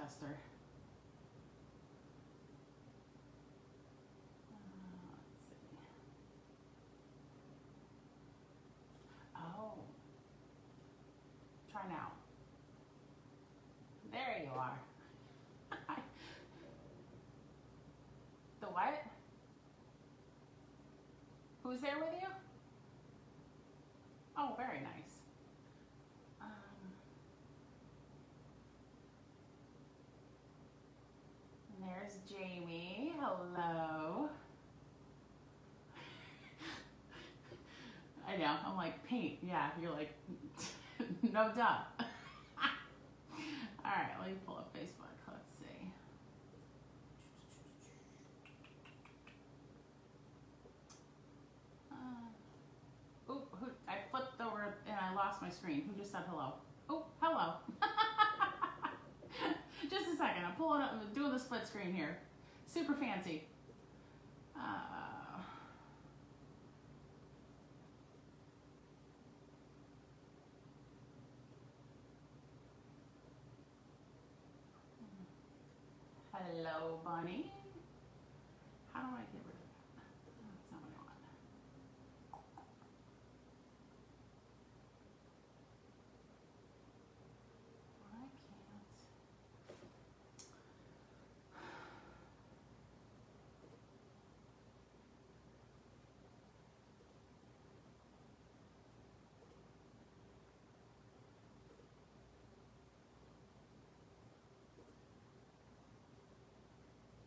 tester. Let's see. Oh, try now. There you are. The what? Who's there with you? Oh, very nice. And there's Jamie. Hello. I know. I'm like, paint. Yeah, you're like, no duh. All right, let me pull up Facebook. Let's see. I flipped over and I lost my screen. Who just said hello? Oh, hello. Just a second. I'm pulling up. I'm doing the split screen here. Super fancy. Hello, bunny. How do I get rid of that? Oh, that's not what I want. I can't.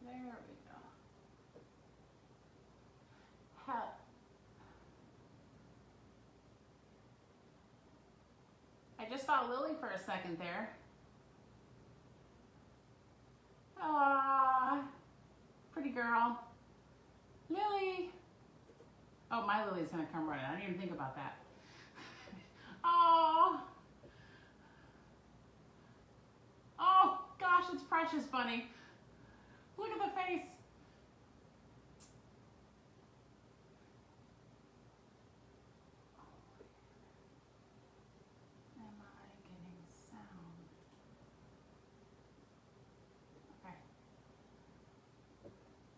There we go. I just saw Lily for a second there. Aww, pretty girl. Lily. Oh, my Lily's gonna come running. I didn't even think about that. Oh. Oh, gosh, it's Precious Bunny. Look at the face. Am I getting sound? Okay.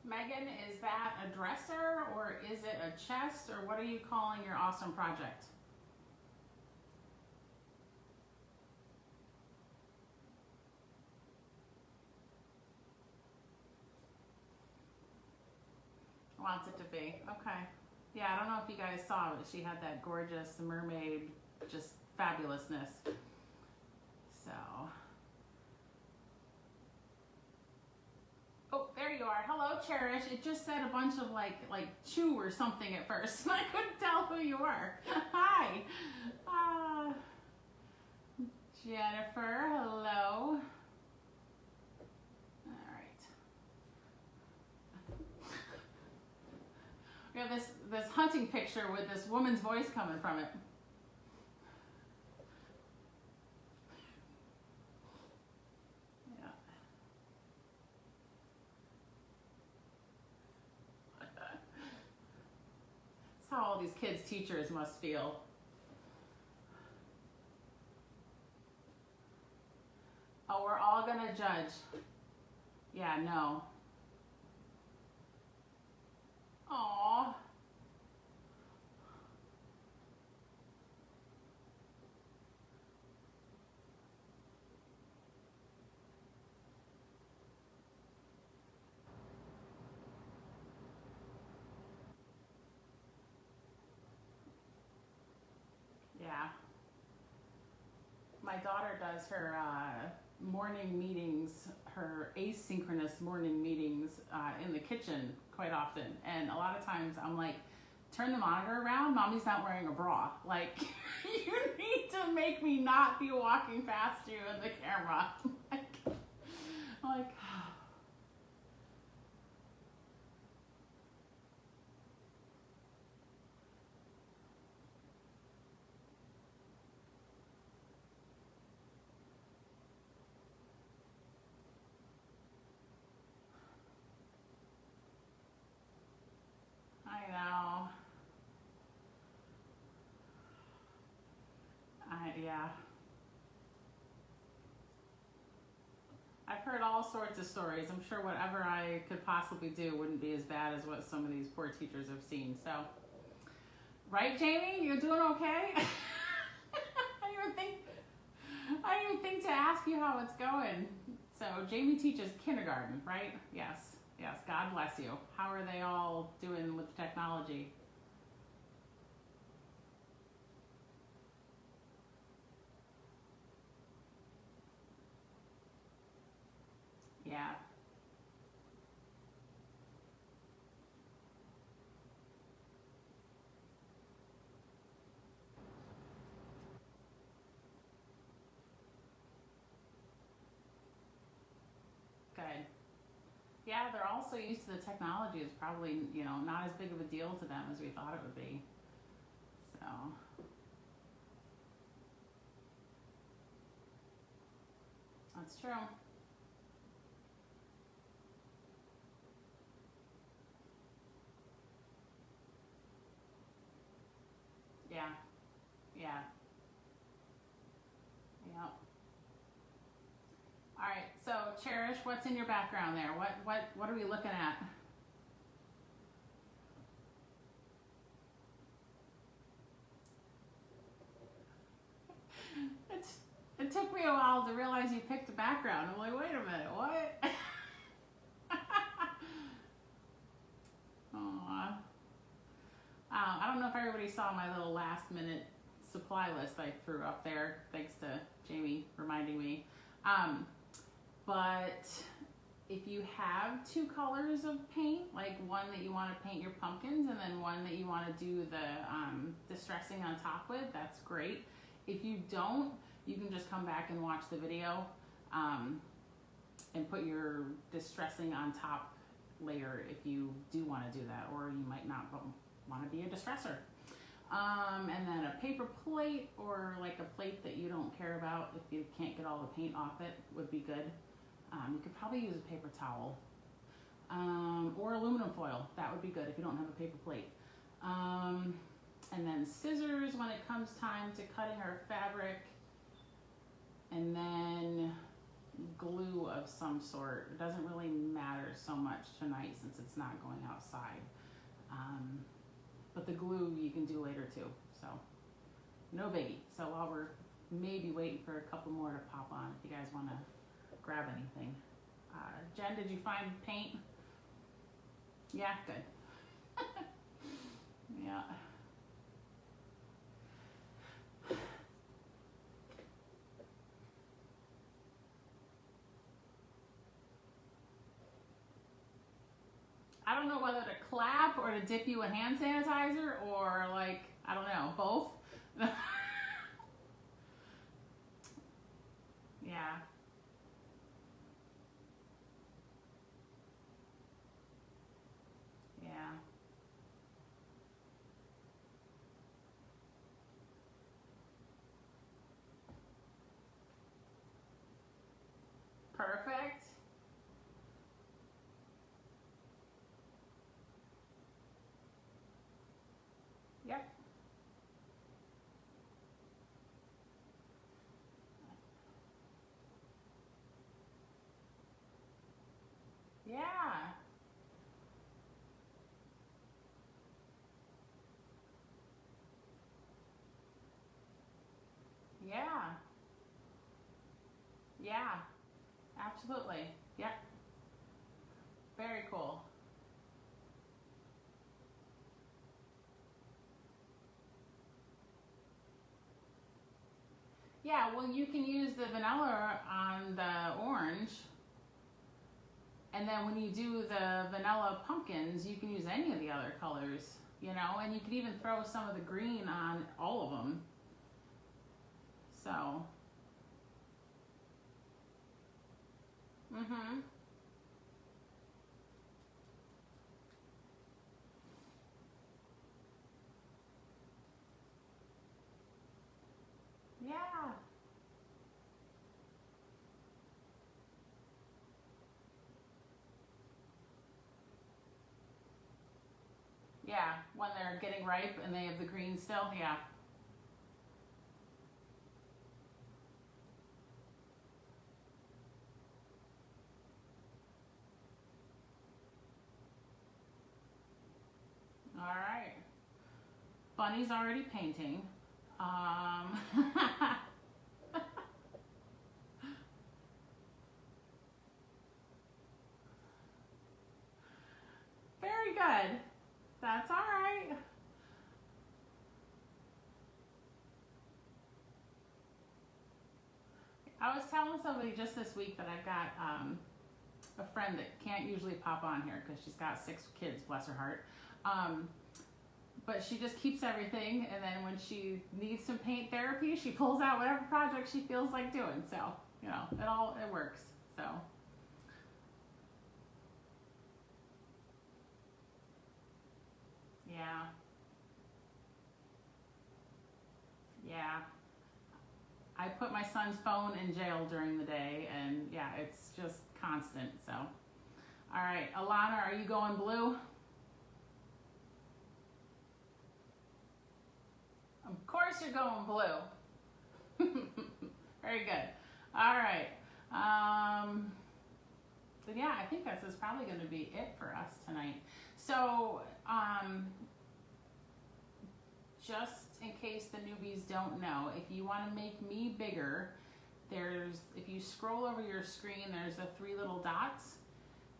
Megan, is that a dresser or is it a chest or what are you calling your awesome project? Wants it to be. Okay. Yeah, I don't know if you guys saw it. She had that gorgeous mermaid, just fabulousness. So. Oh, there you are. Hello, Cherish. It just said a bunch of like chew or something at first. I couldn't tell who you were. Hi. Jennifer, hello. We have this hunting picture with this woman's voice coming from it. Yeah. That's how all these kids' teachers must feel. Oh, we're all gonna judge. Yeah, no. Aww. Yeah. My daughter does her morning meetings, her asynchronous morning meetings in the kitchen quite often. And a lot of times I'm like, turn the monitor around, mommy's not wearing a bra. Like, you need to make me not be walking past you in the camera. I'm like, I know. Yeah. I've heard all sorts of stories. I'm sure whatever I could possibly do wouldn't be as bad as what some of these poor teachers have seen. So, right, Jamie? You're doing okay? I didn't even think to ask you how it's going. So, Jamie teaches kindergarten, right? Yes. Yes. God bless you. How are they all doing with technology? Yeah. Good. Yeah, they're all so used to the technology. It's probably, not as big of a deal to them as we thought it would be. So, that's true. Yeah. Yeah. Yep. All right. So, Cherish, what's in your background there? What are we looking at? It's, it took me a while to realize you picked a background. I'm like, wait a minute, what? Aw. I don't know if everybody saw my little last minute supply list I threw up there, thanks to Jamie reminding me. Um, but if you have two colors of paint, like one that you want to paint your pumpkins and then one that you want to do the distressing on top with, that's great. If you don't, you can just come back and watch the video and put your distressing on top later if you do want to do that, or you might not want to be a distressor. And then a paper plate, or like a plate that you don't care about if you can't get all the paint off it, would be good. You could probably use a paper towel or aluminum foil. That would be good if you don't have a paper plate. And then scissors when it comes time to cutting our fabric. And then glue of some sort. It doesn't really matter so much tonight since it's not going outside. But the glue you can do later too. So no biggie. So while we're maybe waiting for a couple more to pop on, if you guys want to grab anything. Jen, did you find paint? Yeah, good. Yeah. I don't know whether to clap or to dip you a hand sanitizer or like, I don't know, both. Yeah. Yeah. Perfect. Yep. Yeah. Yeah. Yeah. Absolutely. Yep. Very cool. Yeah, well, you can use the vanilla on the orange, and then when you do the vanilla pumpkins, you can use any of the other colors, and you can even throw some of the green on all of them. So, mhm. Yeah. Yeah, when they're getting ripe and they have the green still, yeah. Bunny's already painting. Very good. That's all right. I was telling somebody just this week that I've got a friend that can't usually pop on here because she's got 6 kids, bless her heart. But she just keeps everything, and then when she needs some paint therapy, she pulls out whatever project she feels like doing. So, you know, it works. So. Yeah. Yeah. I put my son's phone in jail during the day, and yeah, it's just constant. So, all right, Alana, are you going blue? Of course, you're going blue. Very good. All right. Then yeah, I think this is probably going to be it for us tonight. So, just in case the newbies don't know, if you want to make me bigger, if you scroll over your screen, there's the 3 little dots,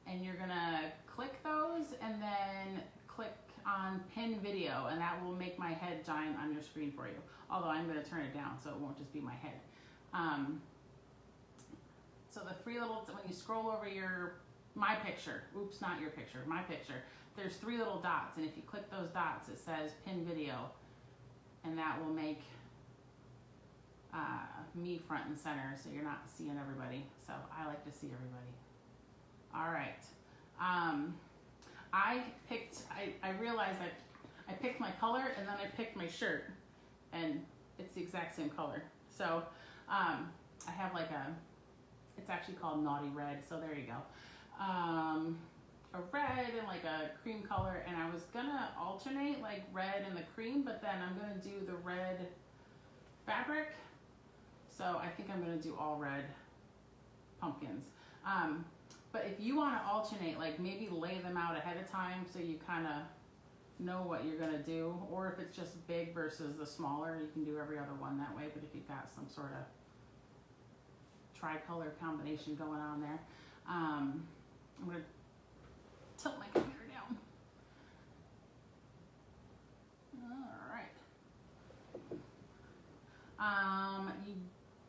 and you're gonna click those and then click on pin video, and that will make my head giant on your screen for you. Although I'm gonna turn it down so it won't just be my head. So the 3 little, when you scroll over my picture, oops, not your picture, my picture, there's 3 little dots, and if you click those dots, it says pin video, and that will make me front and center so you're not seeing everybody. So I like to see everybody. All right. I realized that I picked my color and then I picked my shirt, and it's the exact same color. So I have like it's actually called Naughty Red, so there you go. A red and like a cream color, and I was gonna alternate like red and the cream, but then I'm gonna do the red fabric. So I think I'm gonna do all red pumpkins. But if you want to alternate, like maybe lay them out ahead of time so you kind of know what you're gonna do, or if it's just big versus the smaller, you can do every other one that way. But if you've got some sort of tricolor combination going on there, I'm gonna tilt my computer down. All right.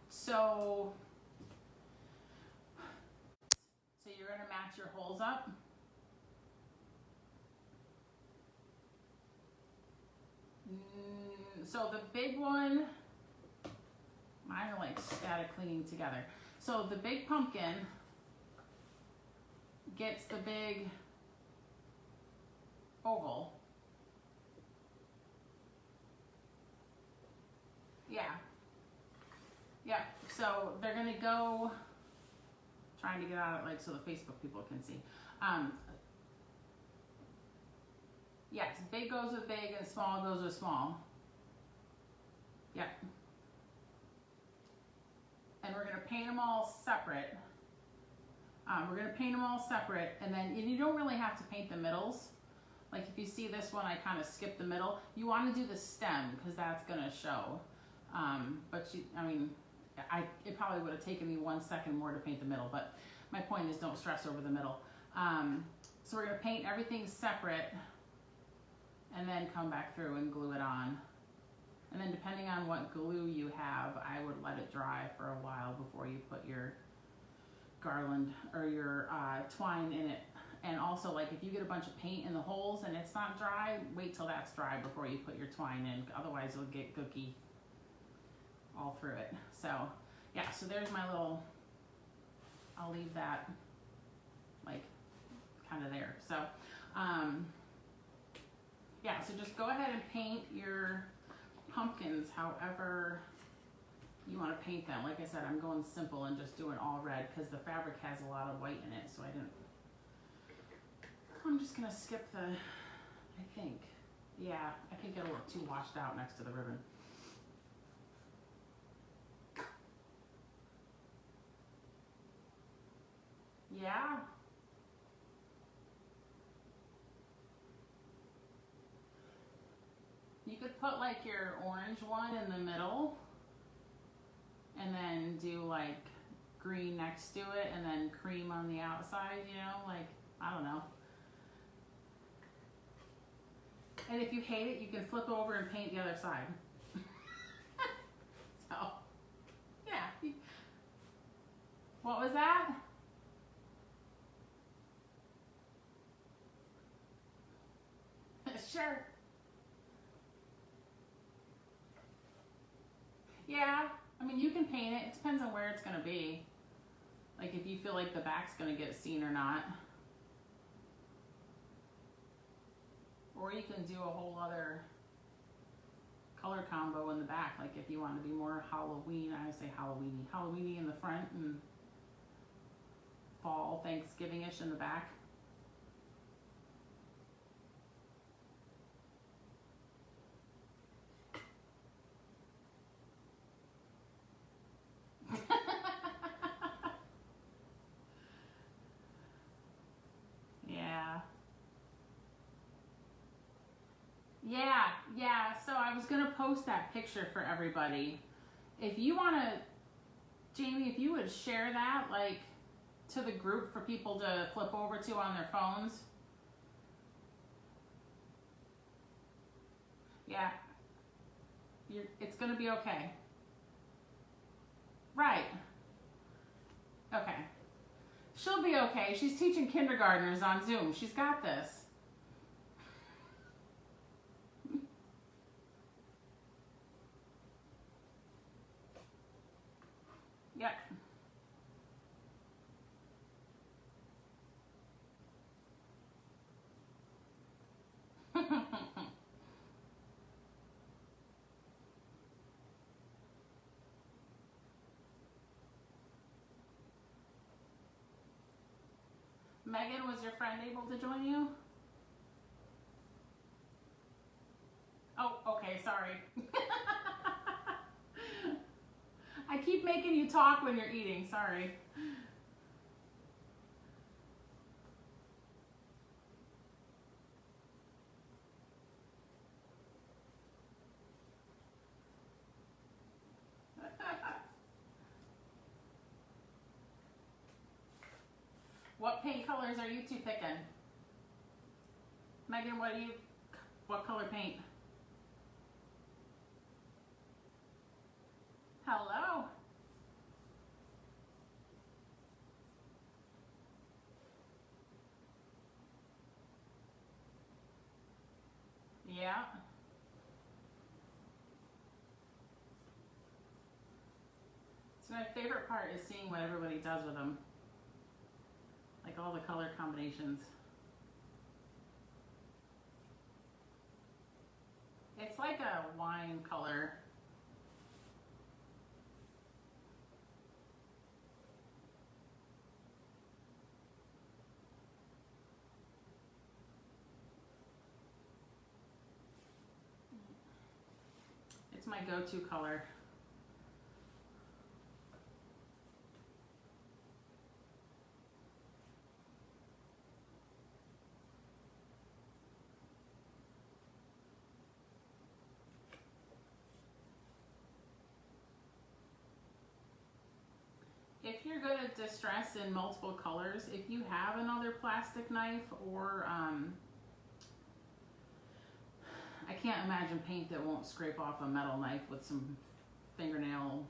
So you're gonna match your holes up. So the big one, mine are like static clinging together. So the big pumpkin gets the big oval. Yeah. Yeah. So they're gonna go, trying to get out like so the Facebook people can see. Yes, big goes with big and small goes with small. Yep. And we're gonna paint them all separate. And then you don't really have to paint the middles. Like if you see this one, I kind of skipped the middle. You want to do the stem because that's gonna show. It probably would have taken me 1 second more to paint the middle, but my point is don't stress over the middle. So we're gonna paint everything separate and then come back through and glue it on. And then depending on what glue you have, I would let it dry for a while before you put your garland or your twine in it. And also, like if you get a bunch of paint in the holes and it's not dry, wait till that's dry before you put your twine in. Otherwise you'll get gooky all through it. So yeah, so there's my little, I'll leave that like kind of there. So yeah, so just go ahead and paint your pumpkins however you want to paint them. Like I said, I'm going simple and just doing all red because the fabric has a lot of white in it, so I'm just gonna skip the, I think it'll look too washed out next to the ribbon. Yeah. You could put like your orange one in the middle and then do like green next to it and then cream on the outside, you know, like, I don't know. And if you hate it, you can flip over and paint the other side. So, yeah. What was that? Sure. Yeah, I mean, you can paint it. It depends on where it's going to be. Like if you feel like the back's going to get seen or not. Or you can do a whole other color combo in the back. Like if you want to be more Halloween, I say Halloweeny in the front and fall, Thanksgiving-ish in the back. Yeah, so I was gonna post that picture for everybody. If you wanna, Jamie, if you would share that, like, to the group for people to flip over to on their phones. Yeah, it's gonna be okay. Right, okay. She'll be okay. She's teaching kindergartners on Zoom. She's got this. Yep. Megan, was your friend able to join you? Oh, okay, sorry. I keep making you talk when you're eating, sorry. What paint colors are you two picking? Megan, what color paint? Hello? Yeah. So my favorite part is seeing what everybody does with them. Like all the color combinations. It's like a wine color. It's my go-to color. If you're good at distress in multiple colors, if you have another plastic knife or I can't imagine paint that won't scrape off a metal knife with some fingernail,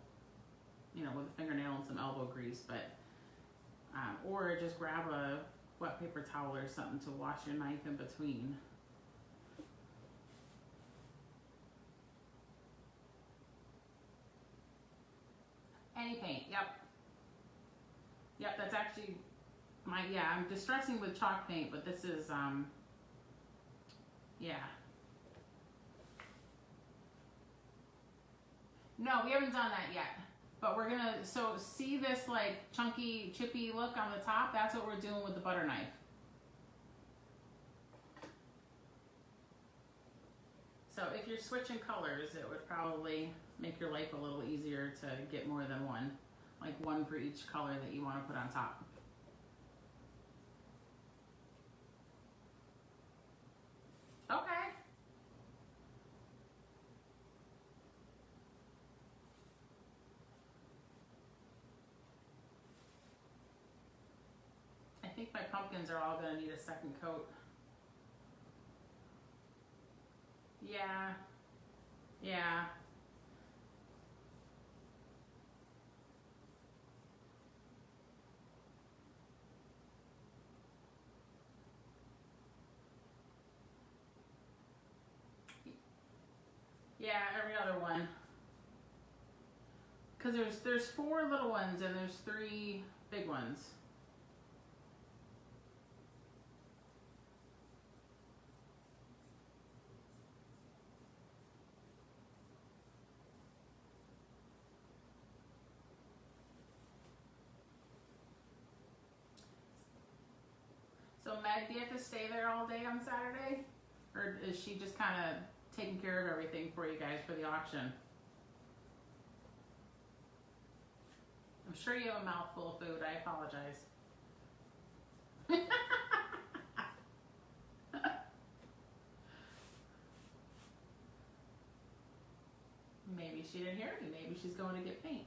with a fingernail and some elbow grease, but or just grab a wet paper towel or something to wash your knife in between. Any paint, yep. Yep, that's actually I'm distressing with chalk paint, but this is, yeah. No, we haven't done that yet. But we're gonna, so see this like chunky, chippy look on the top? That's what we're doing with the butter knife. So if you're switching colors, it would probably make your life a little easier to get more than one. Like one for each color that you want to put on top. Okay. pumpkins are all gonna need a second coat. Yeah, yeah. Yeah, every other one. Cause there's 4 little ones and there's 3 big ones. So Meg, do you have to stay there all day on Saturday? Or is she just kind of taking care of everything for you guys for the auction? I'm sure you have a mouthful of food. I apologize. Maybe she didn't hear me. Maybe she's going to get paint.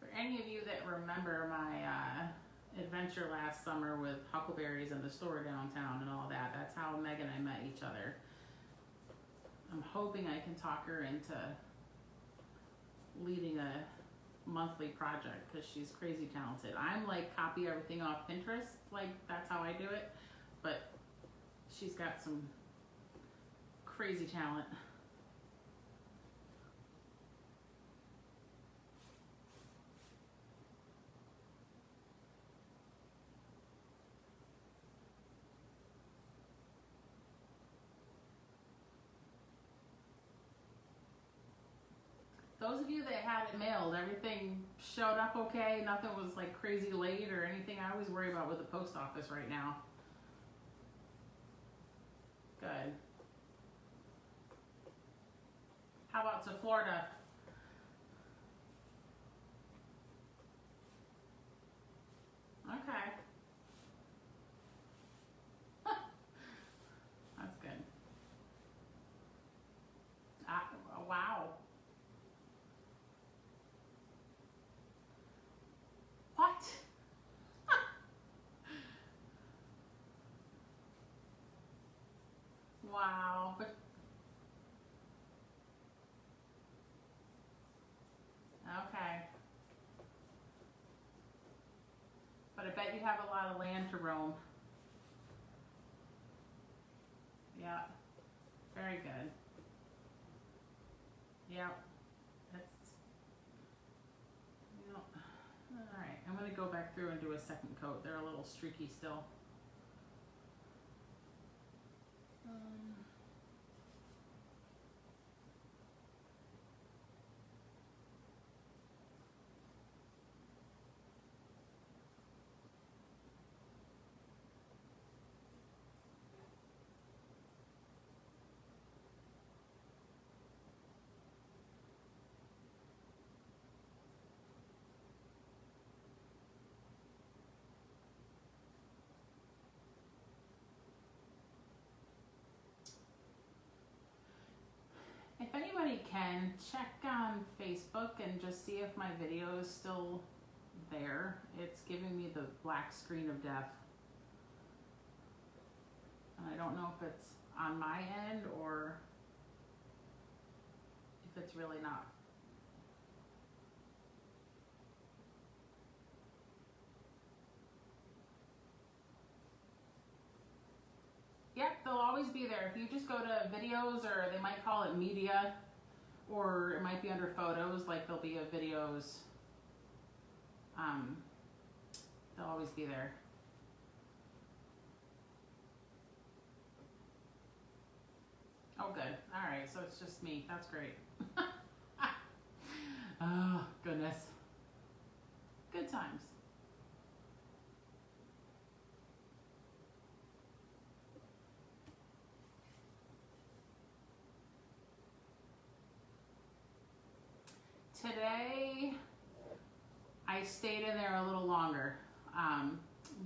For any of you that remember my adventure last summer with huckleberries and the store downtown and all that, that's how Meg and I met each other. I'm hoping I can talk her into leading a monthly project because she's crazy talented. I'm like copy everything off Pinterest, like that's how I do it, but she's got some crazy talent. Those of you that had it mailed, everything showed up okay? Nothing was like crazy late or anything? I always worry about with the post office right now. Good. How about to Florida? Okay. That's good. Wow. What? Wow. But okay. But I bet you have a lot of land to roam. Yeah. Very good. Yeah. That's, you know, all right. I'm going to go back through and do a second coat. They're a little streaky still. If anybody can, check on Facebook and just see if my video is still there. It's giving me the black screen of death. And I don't know if it's on my end or if it's really not. Yep, they'll always be there. If you just go to videos, or they might call it media, or it might be under photos, like there'll be a videos. They'll always be there. Oh, good. All right, so it's just me. That's great. Oh, goodness. Good times. Today, I stayed in there a little longer.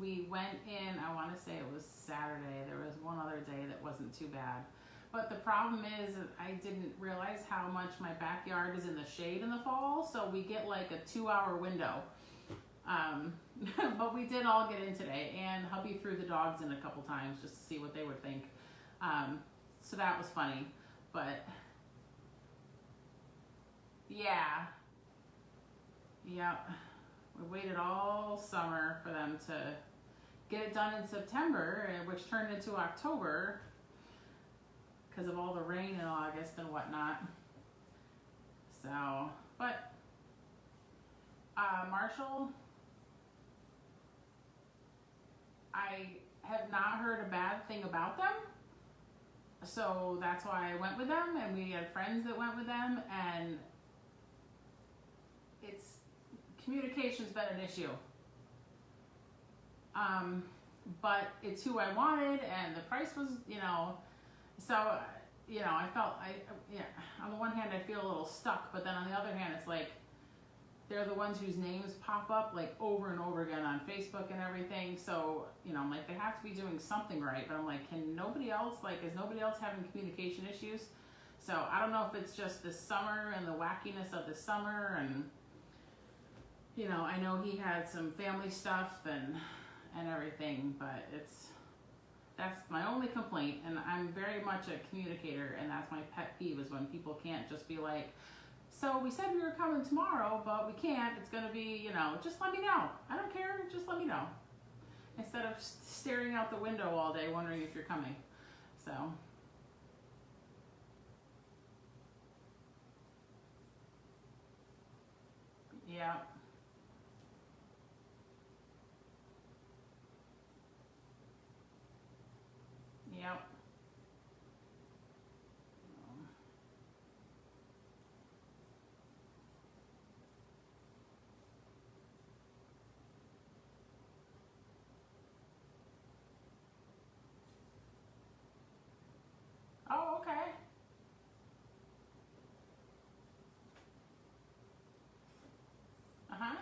We went in, I want to say it was Saturday. There was one other day that wasn't too bad. But the problem is I didn't realize how much my backyard is in the shade in the fall, so we get like a 2-hour window. But we did all get in today, and hubby threw the dogs in a couple times just to see what they would think. So that was funny, but yeah, we waited all summer for them to get it done in September, which turned into October because of all the rain in August and whatnot. So, but Marshall, I have not heard a bad thing about them, so that's why I went with them, and we had friends that went with them, and communication's been an issue. But it's who I wanted, and the price was, so, I felt, on the one hand I feel a little stuck, but then on the other hand it's like, they're the ones whose names pop up like over and over again on Facebook and everything, so, I'm like, they have to be doing something right, but I'm like, is nobody else having communication issues? So I don't know if it's just this summer and the wackiness of the summer, and, I know he had some family stuff and everything, but that's my only complaint, and I'm very much a communicator, and that's my pet peeve is when people can't just be like, so we said we were coming tomorrow, but we can't, it's gonna be, just let me know. I don't care, just let me know. Instead of staring out the window all day wondering if you're coming. So. Yeah. Yep. Oh, okay. Uh-huh.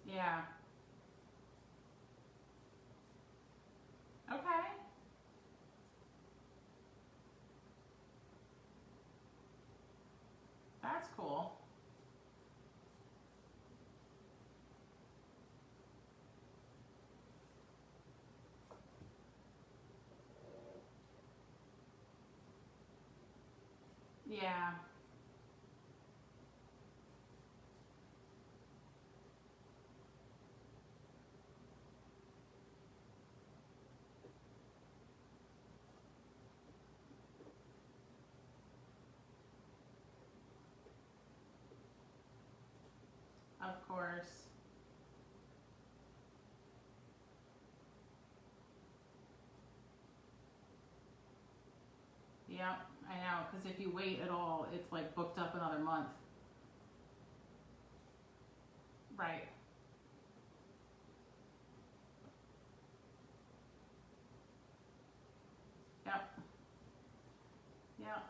Yeah. Okay. That's cool. Yeah. Of course. Yep, I know, because if you wait at all, it's like booked up another month. Right. Yep. Yep.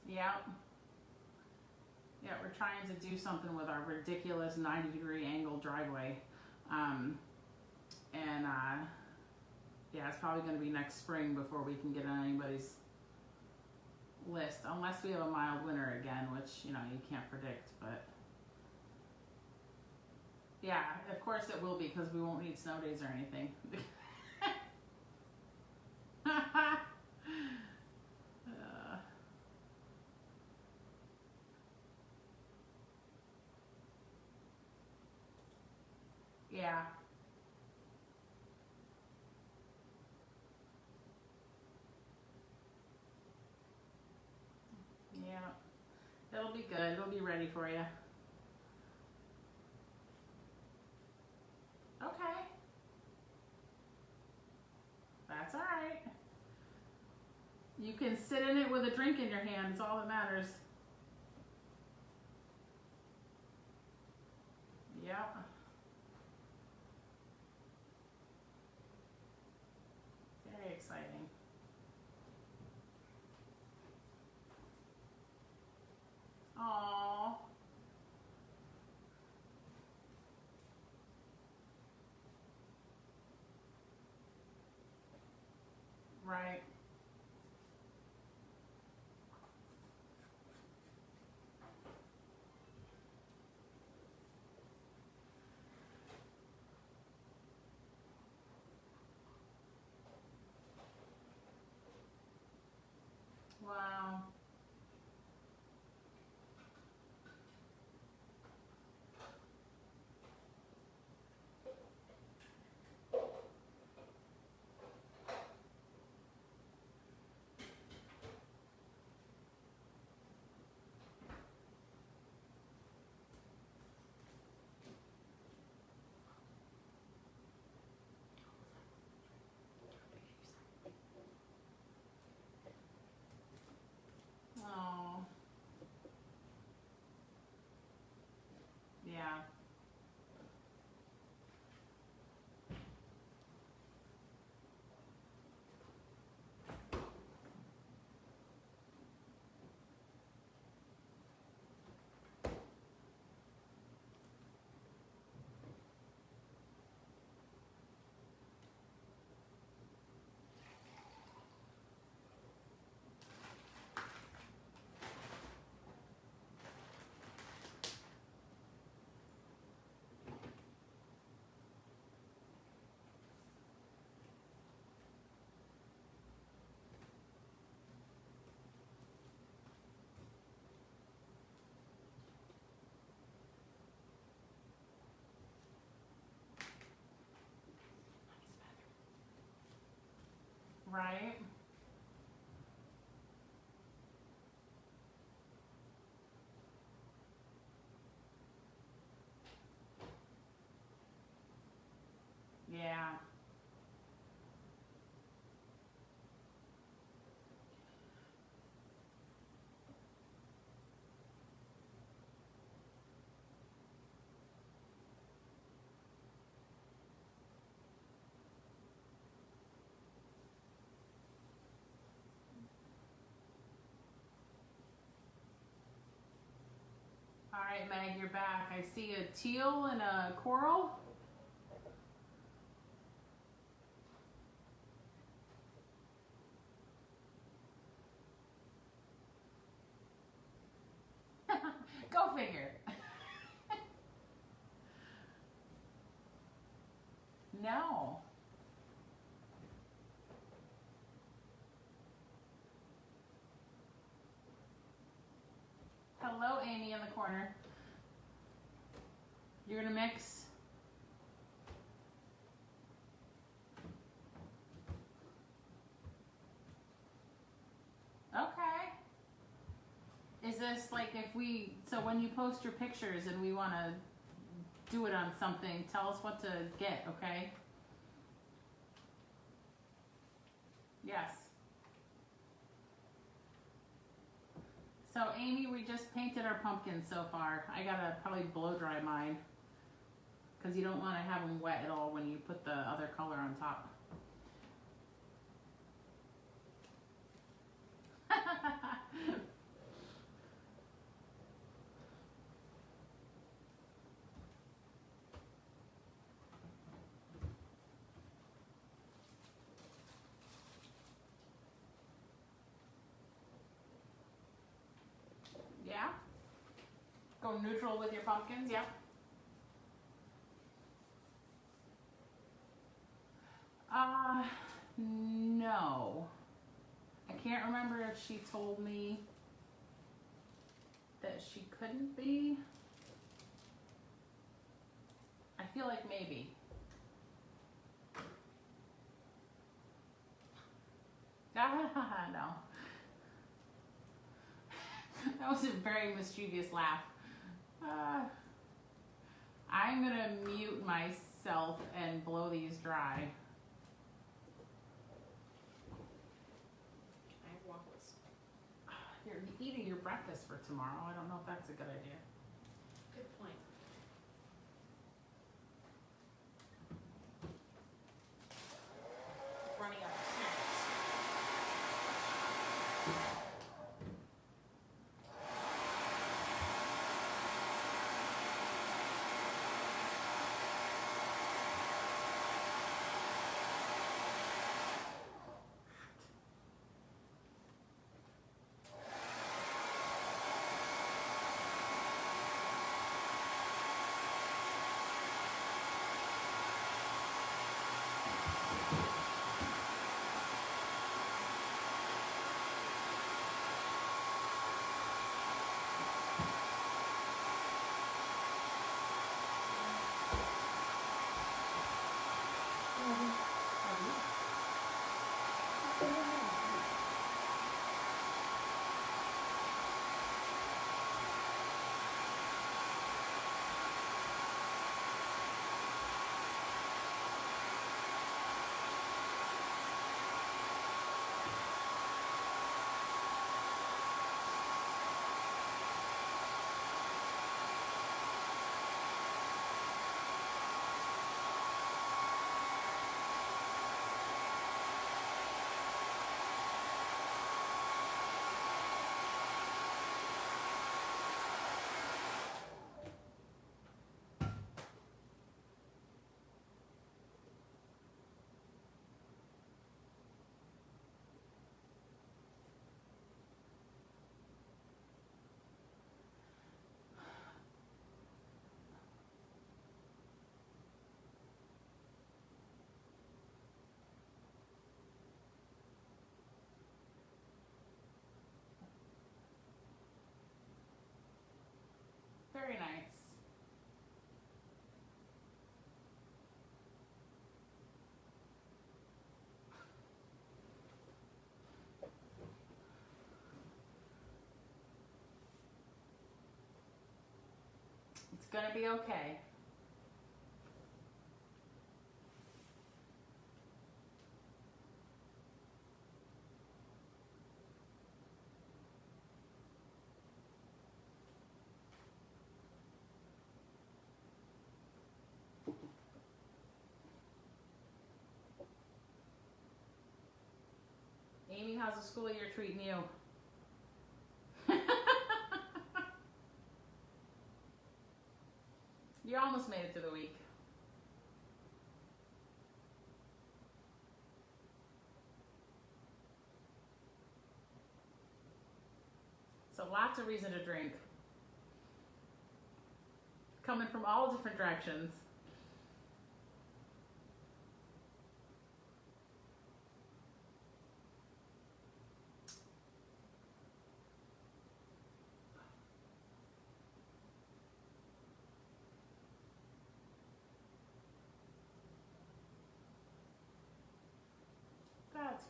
Yep. Yeah, we're trying to do something with our ridiculous 90-degree angle driveway. Um, and yeah, it's probably going to be next spring before we can get on anybody's list, unless we have a mild winter again, which, you can't predict. But yeah, of course it will be, because we won't need snow days or anything. uh, yeah. Yeah. It'll be good. It'll be ready for you. Okay. That's all right. You can sit in it with a drink in your hand. It's all that matters. Yep. Very exciting. Oh. Right. Wow. Oh. Yeah. Right. Yeah. All right, Meg, you're back. I see a teal and a coral. Go figure. No. Hello, Amy in the corner. You're gonna mix. Okay. Is this like if we, so when you post your pictures and we want to do it on something, tell us what to get, okay? Yes. So Amy, we just painted our pumpkins so far. I gotta probably blow dry mine because you don't want to have them wet at all when you put the other color on top. Yeah? Go neutral with your pumpkins, yep. No. I can't remember if she told me that she couldn't be. I feel like maybe. No. That was a very mischievous laugh. I'm gonna mute myself and blow these dry. I have waffles. You're eating your breakfast for tomorrow. I don't know if that's a good idea. Good point. gonna be okay. Amy, how's the school year treating you? You almost made it through the week. So lots of reason to drink. Coming from all different directions. That's,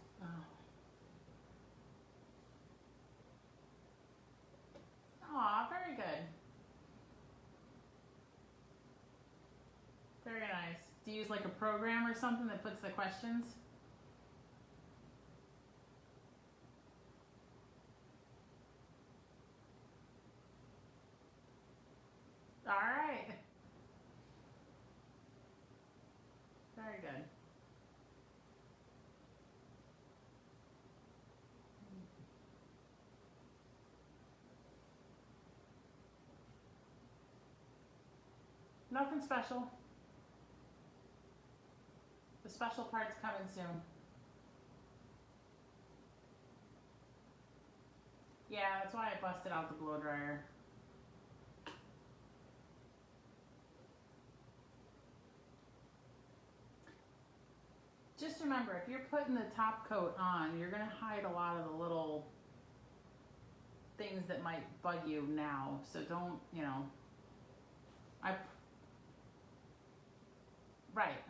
aw, very good. Very nice. Do you use like a program or something that puts the questions? All right. Very good. Nothing special. The special part's coming soon. Yeah, that's why I busted out the blow dryer. Just remember, if you're putting the top coat on, you're gonna hide a lot of the little things that might bug you now. So don't, right.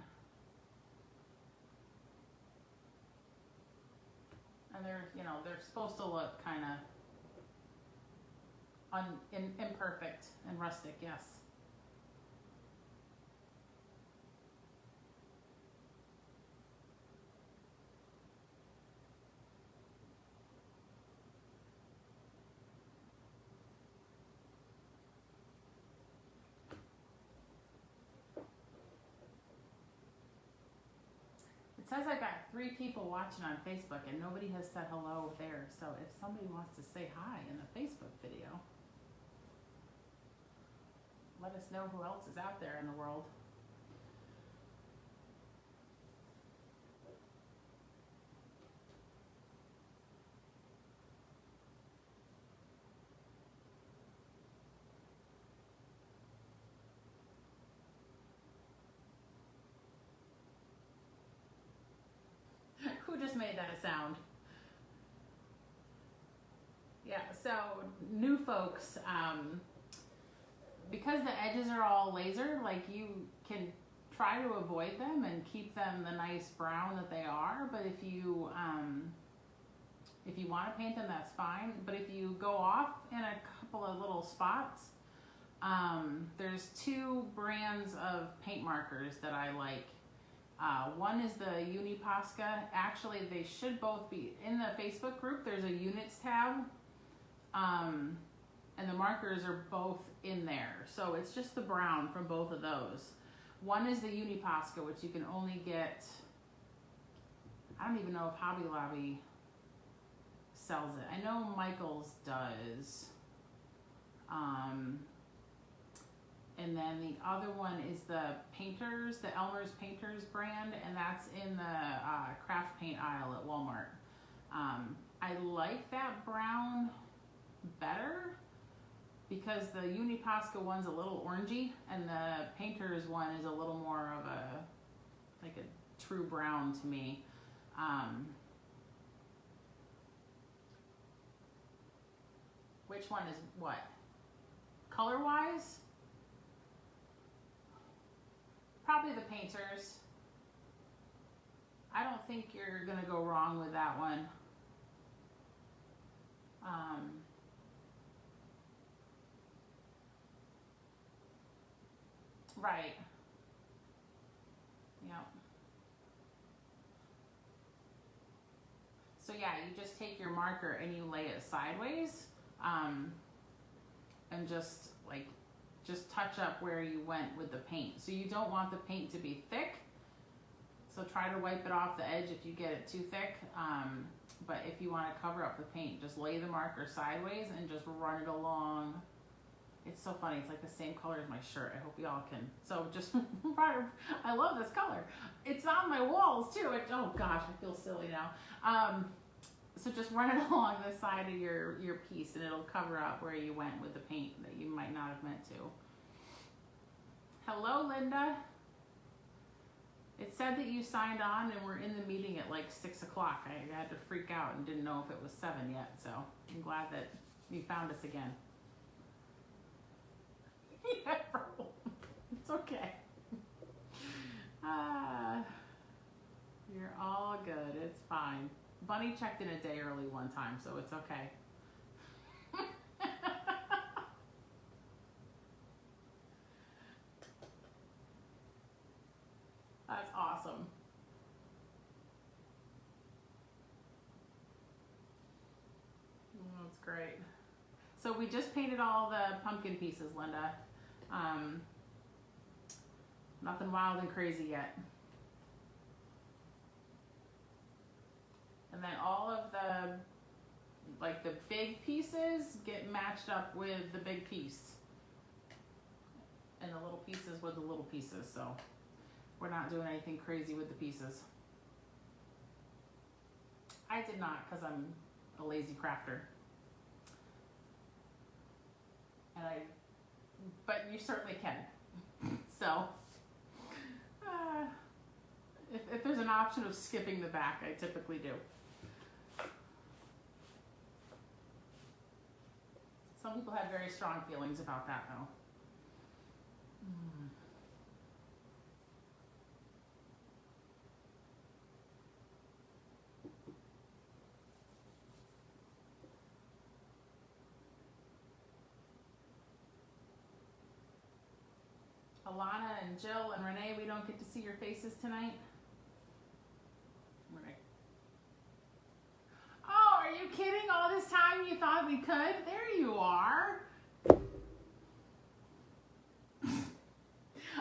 And they're supposed to look kind of imperfect and rustic, yes. It says I've got 3 people watching on Facebook and nobody has said hello there. So if somebody wants to say hi in the Facebook video, let us know who else is out there in the world. Who just made that a sound? Yeah, so new folks, because the edges are all laser, like you can try to avoid them and keep them the nice brown that they are. But if you want to paint them, that's fine. But if you go off in a couple of little spots, there's 2 brands of paint markers that I like. One is the Uniposca. Actually, they should both be in the Facebook group. There's a units tab, and the markers are both in there. So it's just the brown from both of those. One is the Uniposca, which you can only get, I don't even know if Hobby Lobby sells it. I know Michaels does. And then the other one is the Painters, the Elmer's Painters brand, and that's in the craft paint aisle at Walmart. I like that brown better because the Uniposca one's a little orangey and the Painters one is a little more of like a true brown to me. Which one is what? Color-wise? Probably the Painters. I don't think you're gonna go wrong with that one. Right. Yep. So yeah, you just take your marker and you lay it sideways, and just touch up where you went with the paint. So you don't want the paint to be thick. So try to wipe it off the edge if you get it too thick. But if you want to cover up the paint, just lay the marker sideways and just run it along. It's so funny. It's like the same color as my shirt. I hope y'all can. So just, I love this color. It's on my walls too. Oh gosh, I feel silly now. So just run it along the side of your piece and it'll cover up where you went with the paint that you might not have meant to. Hello, Linda. It said that you signed on and we're in the meeting at like 6 o'clock. I had to freak out and didn't know if it was 7 yet. So I'm glad that you found us again. Yeah, it's okay. You're all good. It's fine. Bunny checked in a day early one time, so it's okay. That's awesome. That's great. So we just painted all the pumpkin pieces, Linda. Nothing wild and crazy yet. And then all of the big pieces get matched up with the big piece. And the little pieces with the little pieces, so we're not doing anything crazy with the pieces. I did not, because I'm a lazy crafter. But you certainly can. So, if there's an option of skipping the back, I typically do. Some people have very strong feelings about that, though. Alana and Jill and Renee, we don't get to see your faces tonight. Renee. Oh, are you kidding? All this time you thought we could? There you are.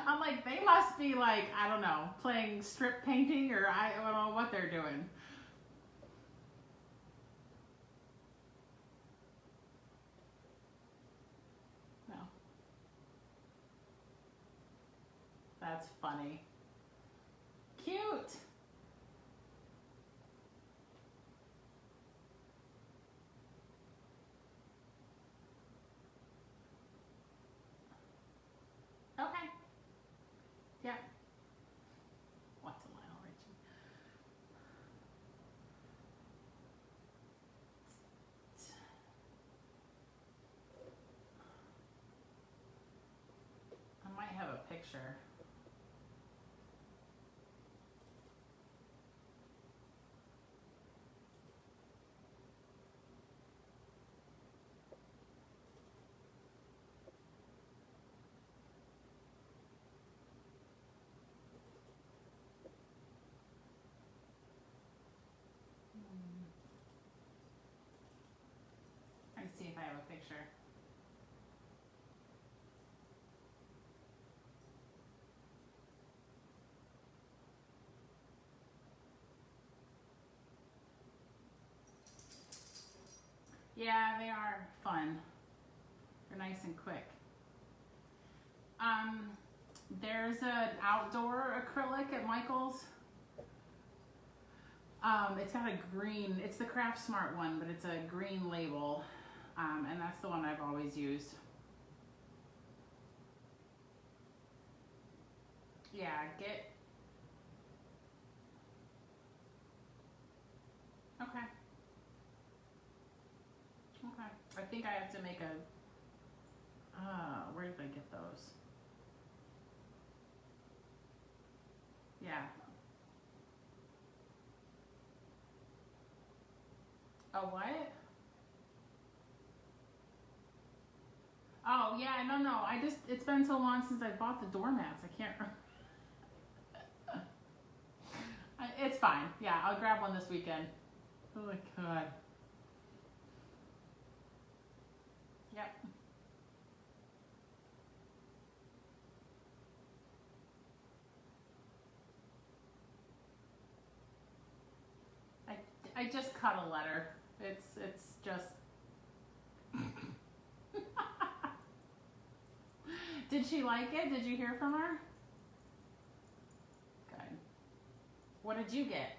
I'm like, they must be like, I don't know, playing strip painting or I don't know what they're doing. No. That's funny. Cute. Okay. Yeah. What's a Lionel Richie? I might have a picture. Let me see if I have a picture. Yeah, they are fun. They're nice and quick. There's an outdoor acrylic at Michael's. It's got a green, it's the Craft Smart one, but it's a green label. And that's the one I've always used. Yeah, okay. Okay. I think I have to make where did I get those? Yeah. A what? Oh yeah, no. It's been so long since I bought the doormats. I can't. It's fine. Yeah, I'll grab one this weekend. Oh my god. Yep. I I just cut a letter. It's just. Did she like it? Did you hear from her? Good. What did you get?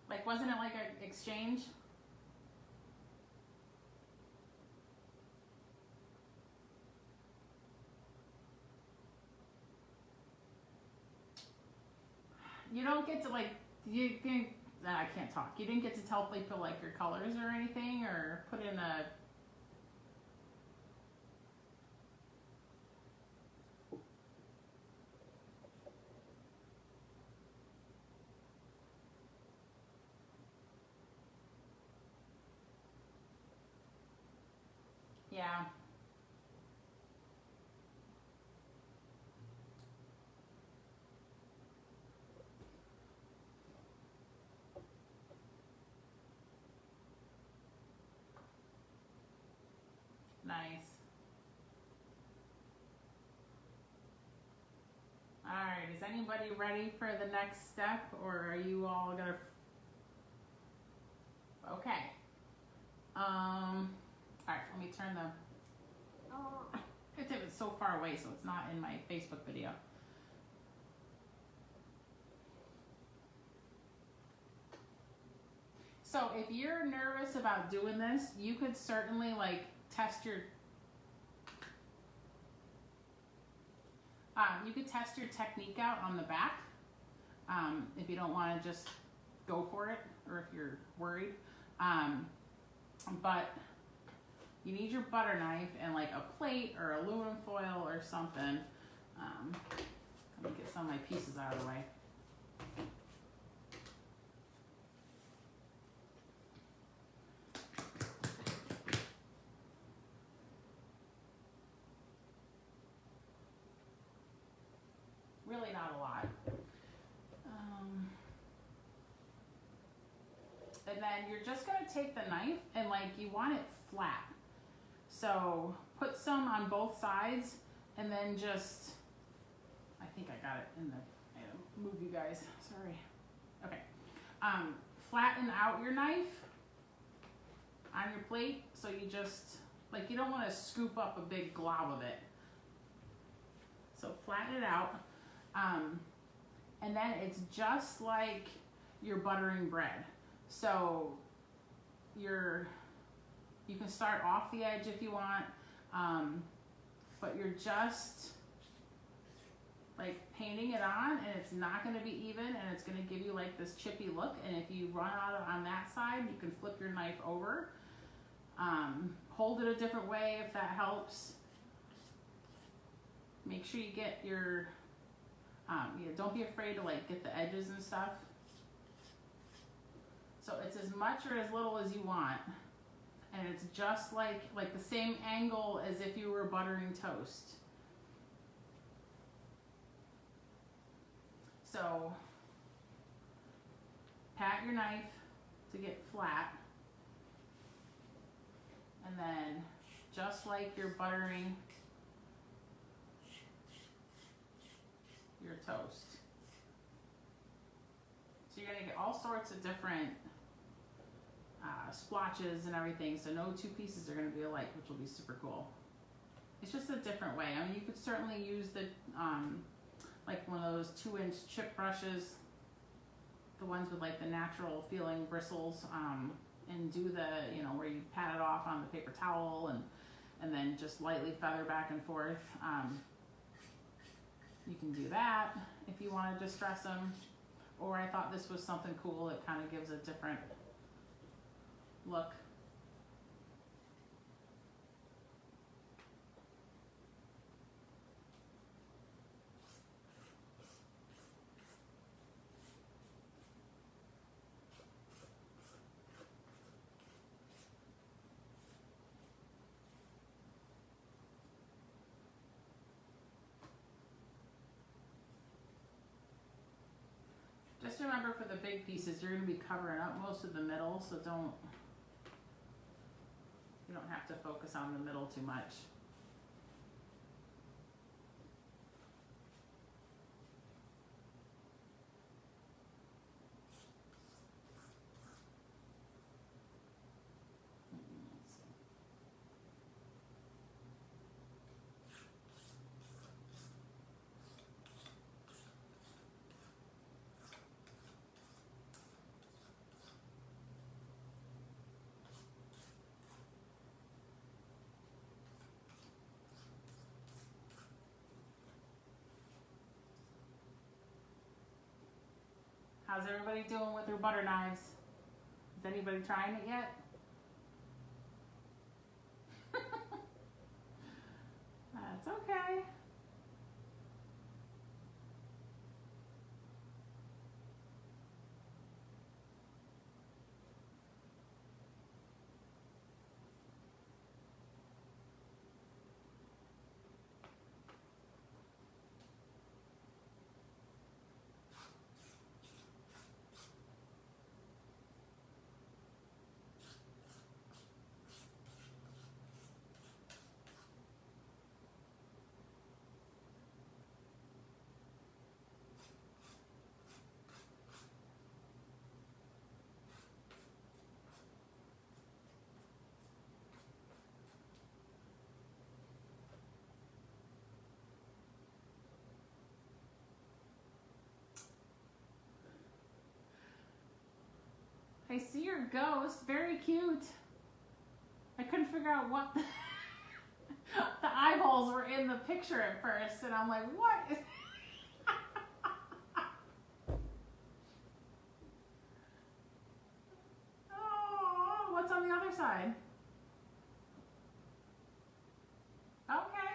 Like, wasn't it like an exchange? You don't get to like you can. I can't talk. You didn't get to tell people like your colors or anything, or put in a. Yeah. Nice. All right. Is anybody ready for the next step, or are you all gonna? Okay. All right. Let me turn the. Oh. It's so far away, so it's not in my Facebook video. So if you're nervous about doing this, you could certainly like test your. You could test your technique out on the back. If you don't want to just go for it, or if you're worried. But you need your butter knife and like a plate or aluminum foil or something. Let me get some of my pieces out of the way. Really not a lot. And then you're just gonna take the knife and like you want it flat. So put some on both sides and then just, I think I got it in the, I move you guys, sorry. Okay. Flatten out your knife on your plate. So you just, like you don't wanna scoop up a big glob of it. So flatten it out. And then it's just like you're buttering bread. So you can start off the edge if you want, but you're just like painting it on, and it's not going to be even, and it's going to give you like this chippy look. And if you run out on that side, you can flip your knife over. Hold it a different way if that helps. Make sure you get your, don't be afraid to like get the edges and stuff. So it's as much or as little as you want. And it's just like the same angle as if you were buttering toast. So pat your knife to get flat. And then just like you're buttering your toast. So you're gonna get all sorts of different splotches and everything, so no two pieces are going to be alike, which will be super cool. It's just a different way. I mean, you could certainly use the like one of those 2-inch chip brushes, the ones with like the natural feeling bristles, and do the, you know, where you pat it off on the paper towel and then just lightly feather back and forth. You can do that if you want to distress them. Or I thought this was something cool. It kind of gives a different look. Just remember for the big pieces, you're going to be covering up most of the middle, so you don't have to focus on the middle too much. How's everybody doing with their butter knives? Is anybody trying it yet? That's okay. I see your ghost. Very cute. I couldn't figure out what the eyeballs were in the picture at first, and I'm like, what? Oh, what's on the other side? Okay.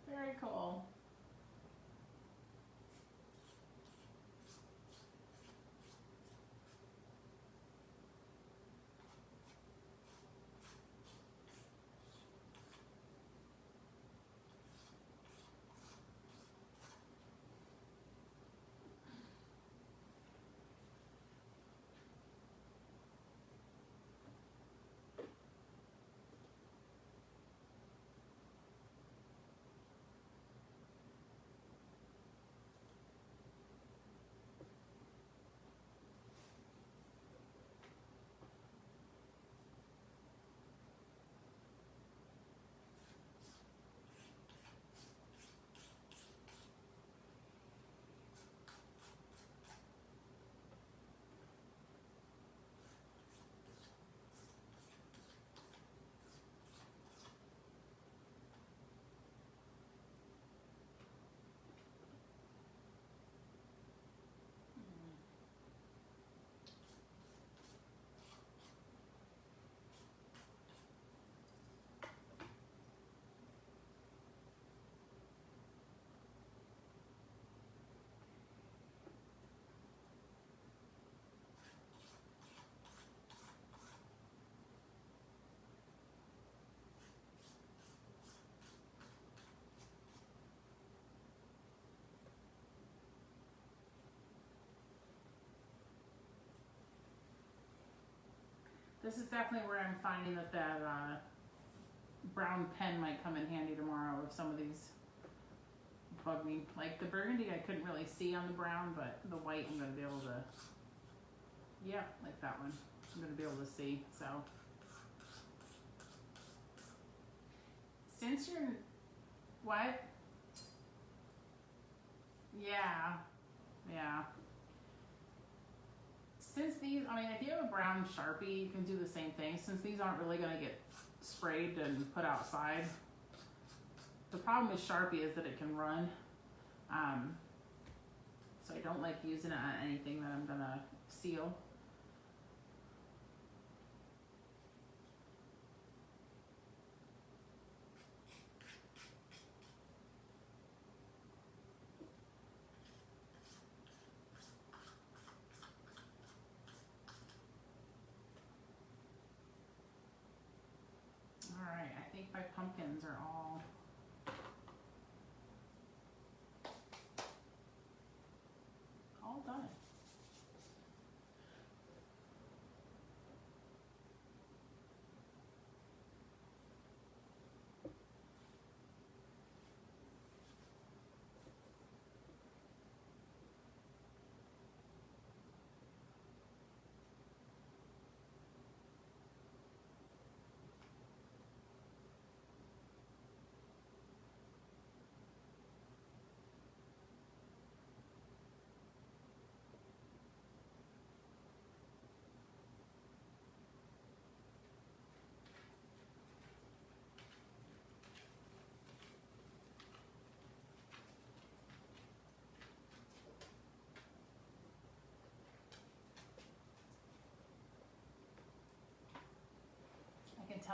Very cool. This is definitely where I'm finding that brown pen might come in handy tomorrow if some of these bug me. Like the burgundy I couldn't really see on the brown, but the white I'm going to be able to, yeah, like that one. I'm going to be able to see, so. Since you're, what? Yeah, yeah. Since these, I mean, if you have a brown Sharpie, you can do the same thing. Since these aren't really going to get sprayed and put outside, the problem with Sharpie is that it can run. So I don't like using it on anything that I'm going to seal. All right, I think my pumpkins are all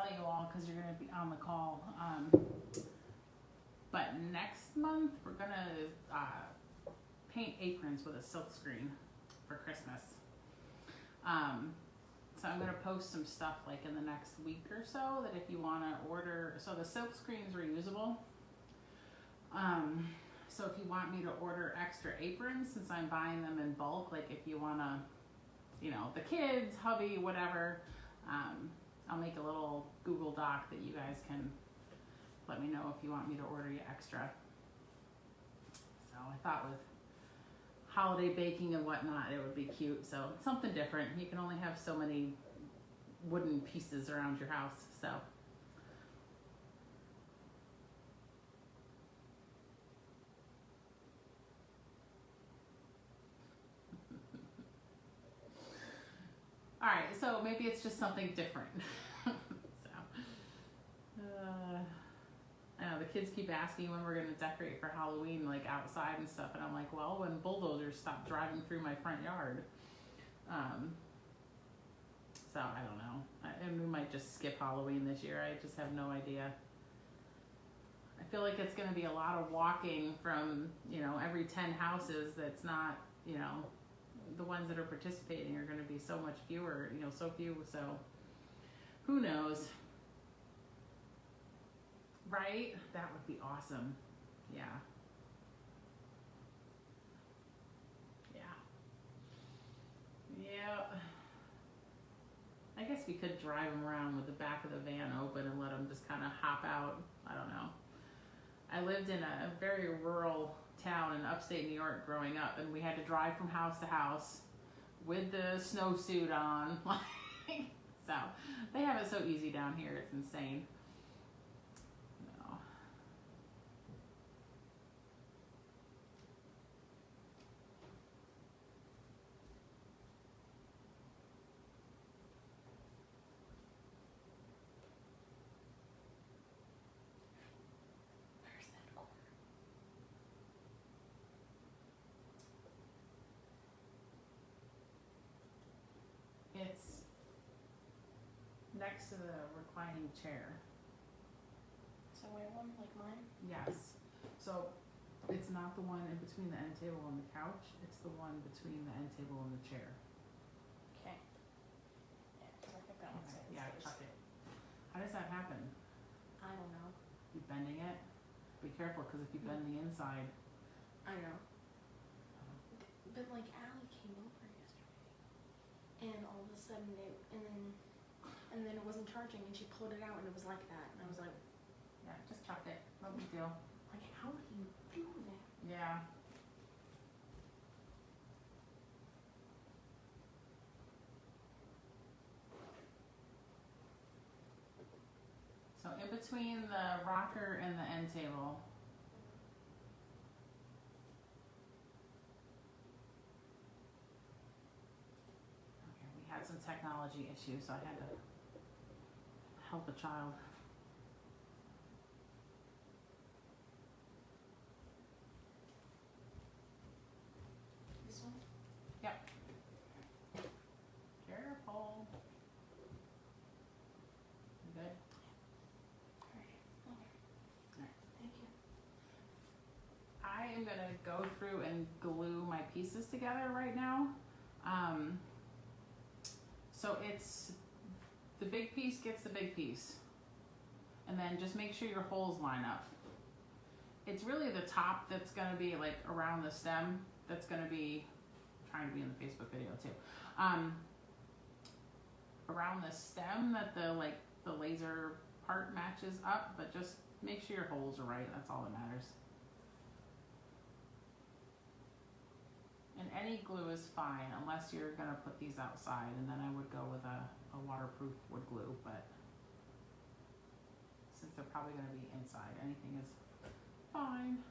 tell you all because you're going to be on the call. But next month we're going to paint aprons with a silk screen for Christmas. So I'm going to post some stuff like in the next week or so that if you want to order, so the silk screen's reusable. So if you want me to order extra aprons, since I'm buying them in bulk, like if you want to, you know, the kids, hubby, whatever, I'll make a little Google Doc that you guys can let me know if you want me to order you extra. So I thought with holiday baking and whatnot, it would be cute. So it's something different. You can only have so many wooden pieces around your house. So. All right, so maybe it's just something different. I know the kids keep asking when we're going to decorate for Halloween, like outside and stuff, and I'm like, well, when bulldozers stop driving through my front yard. So I don't know. And we might just skip Halloween this year. I just have no idea. I feel like it's going to be a lot of walking from, you know, every 10 houses that's not, you know, the ones that are participating are going to be so much fewer, you know, so few. So who knows? Right? That would be awesome. Yeah. Yeah. Yeah. I guess we could drive them around with the back of the van open and let them just kind of hop out. I don't know. I lived in a very rural town in upstate New York growing up, and we had to drive from house to house with the snowsuit on. So they have it so easy down here. It's insane. No. Where's that corner? It's next to the reclining chair. So white one, like mine? Yes. So it's not the one in between the end table and the couch. It's the one between the end table and the chair. Okay. Yeah, because I think that one's Okay. Yeah, tuck it. How does that happen? I don't know. You bending it? Be careful, because if you bend the inside. I know. But like Allie came over yesterday, and all of a sudden and then it wasn't charging, and she pulled it out, and it was like that, and I was like, Yeah, just tuck it. No big deal. like how do you do that? Yeah. So in between the rocker and the end table. Okay, we had some technology issues, so I had to help a child. This one? Yep. Careful. You good? Alright. Okay. Alright. Thank you. I am gonna go through and glue my pieces together right now. So it's the big piece gets the big piece, and then just make sure your holes line up. It's really the top that's gonna be like around the stem that's gonna be trying to be in the Facebook video too. Around the stem that the laser part matches up, but just make sure your holes are right. That's all that matters. And any glue is fine unless you're gonna put these outside, and then I would go with a waterproof wood glue, but since they're probably gonna be inside, anything is fine.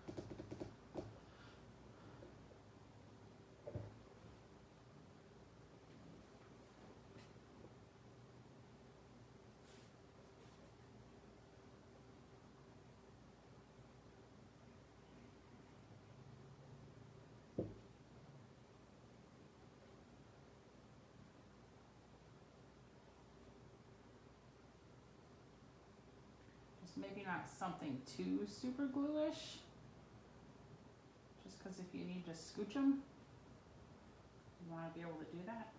maybe not something too super glue-ish. Just because if you need to scooch them, you want to be able to do that.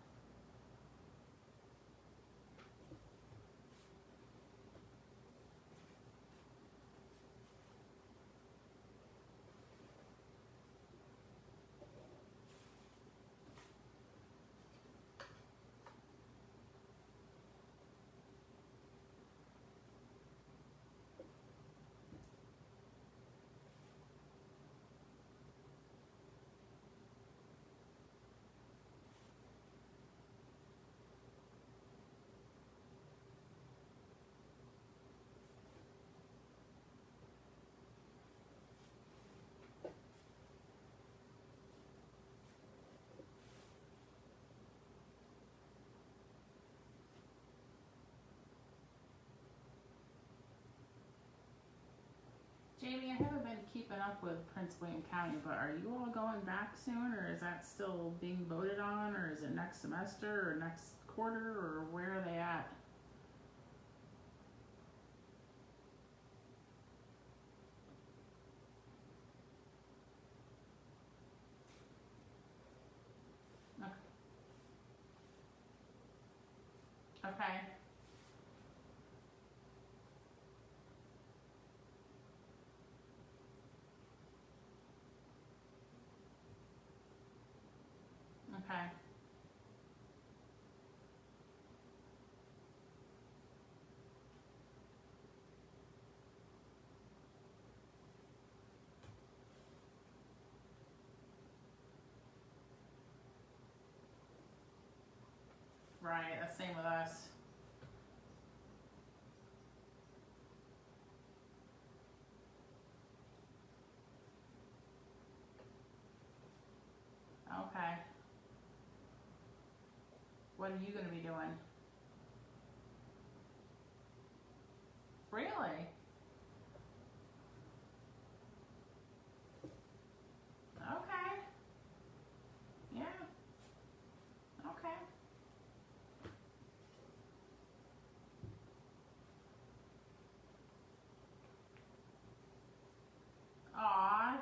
Jamie, I haven't been keeping up with Prince William County, but are you all going back soon, or is that still being voted on, or is it next semester, or next quarter, or where are they at? Okay. Okay. Right, that's same with us. Okay. What are you going to be doing? Really? Okay. Yeah. Okay. Aw.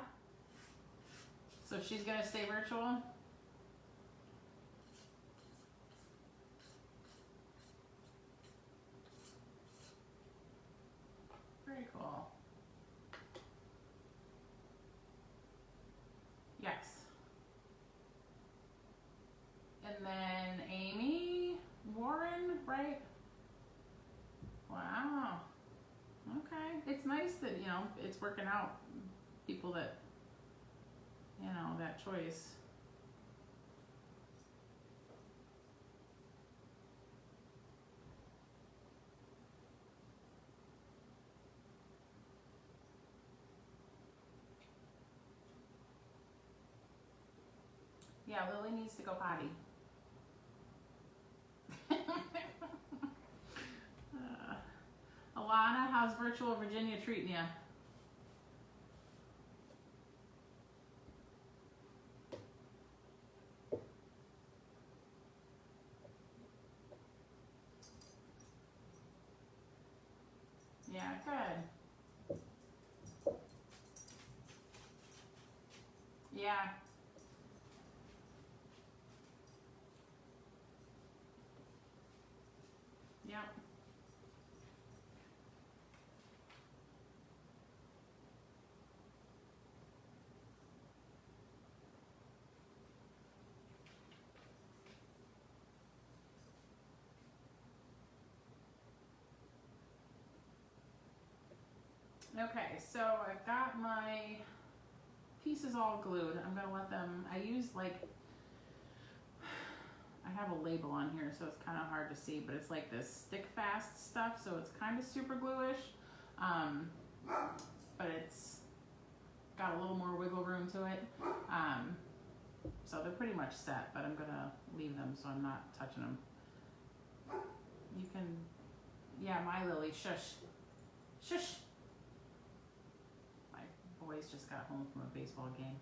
So she's going to stay virtual? Very cool. Yes. And then Amy Warren, right? Wow. Okay. It's nice that, it's working out. People that, that choice. Yeah, Lily needs to go potty. Alana, how's virtual Virginia treating you? Yeah, good. Yeah. Yep. Okay, so I've got my pieces all glued. I'm gonna let them, I have a label on here, so it's kind of hard to see, but it's like this stick fast stuff, so it's kind of super glue-ish, but it's got a little more wiggle room to it. So they're pretty much set, but I'm gonna leave them so I'm not touching them. You can, yeah, my Lily, shush, shush. My boys just got home from a baseball game.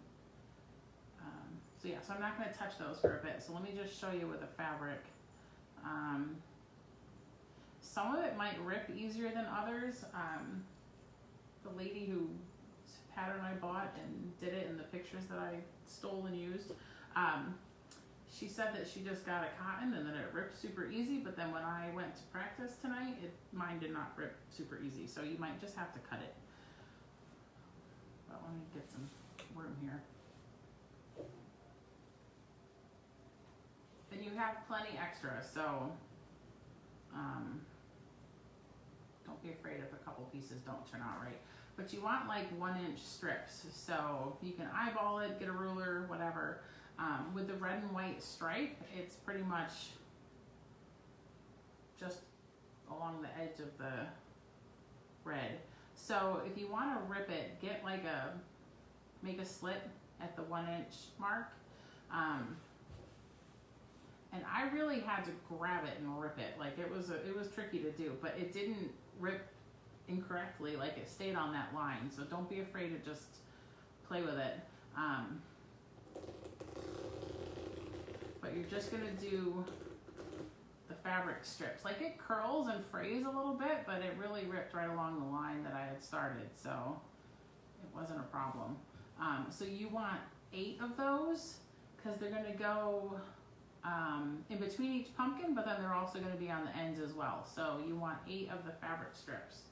So yeah, so I'm not going to touch those for a bit. So let me just show you with the fabric. Some of it might rip easier than others. the lady who pattern I bought and did it, and the pictures that I stole and used, she said that she just got a cotton and that it ripped super easy, but then when I went to practice tonight, mine did not rip super easy, so you might just have to cut it. But let me get some room here. And you have plenty extra, so don't be afraid if a couple pieces don't turn out right. But you want like 1-inch strips, so you can eyeball it, get a ruler, whatever. With the red and white stripe, it's pretty much just along the edge of the red. So if you want to rip it, make a slit at the 1-inch mark. And I really had to grab it and rip it. Like it was tricky to do, but it didn't rip incorrectly. Like it stayed on that line. So don't be afraid to just play with it. But you're just gonna do the fabric strips. Like it curls and frays a little bit, but it really ripped right along the line that I had started. So it wasn't a problem. So you want 8 of those because they're gonna go in between each pumpkin, but then they're also going to be on the ends as well. So you want 8 of the fabric strips.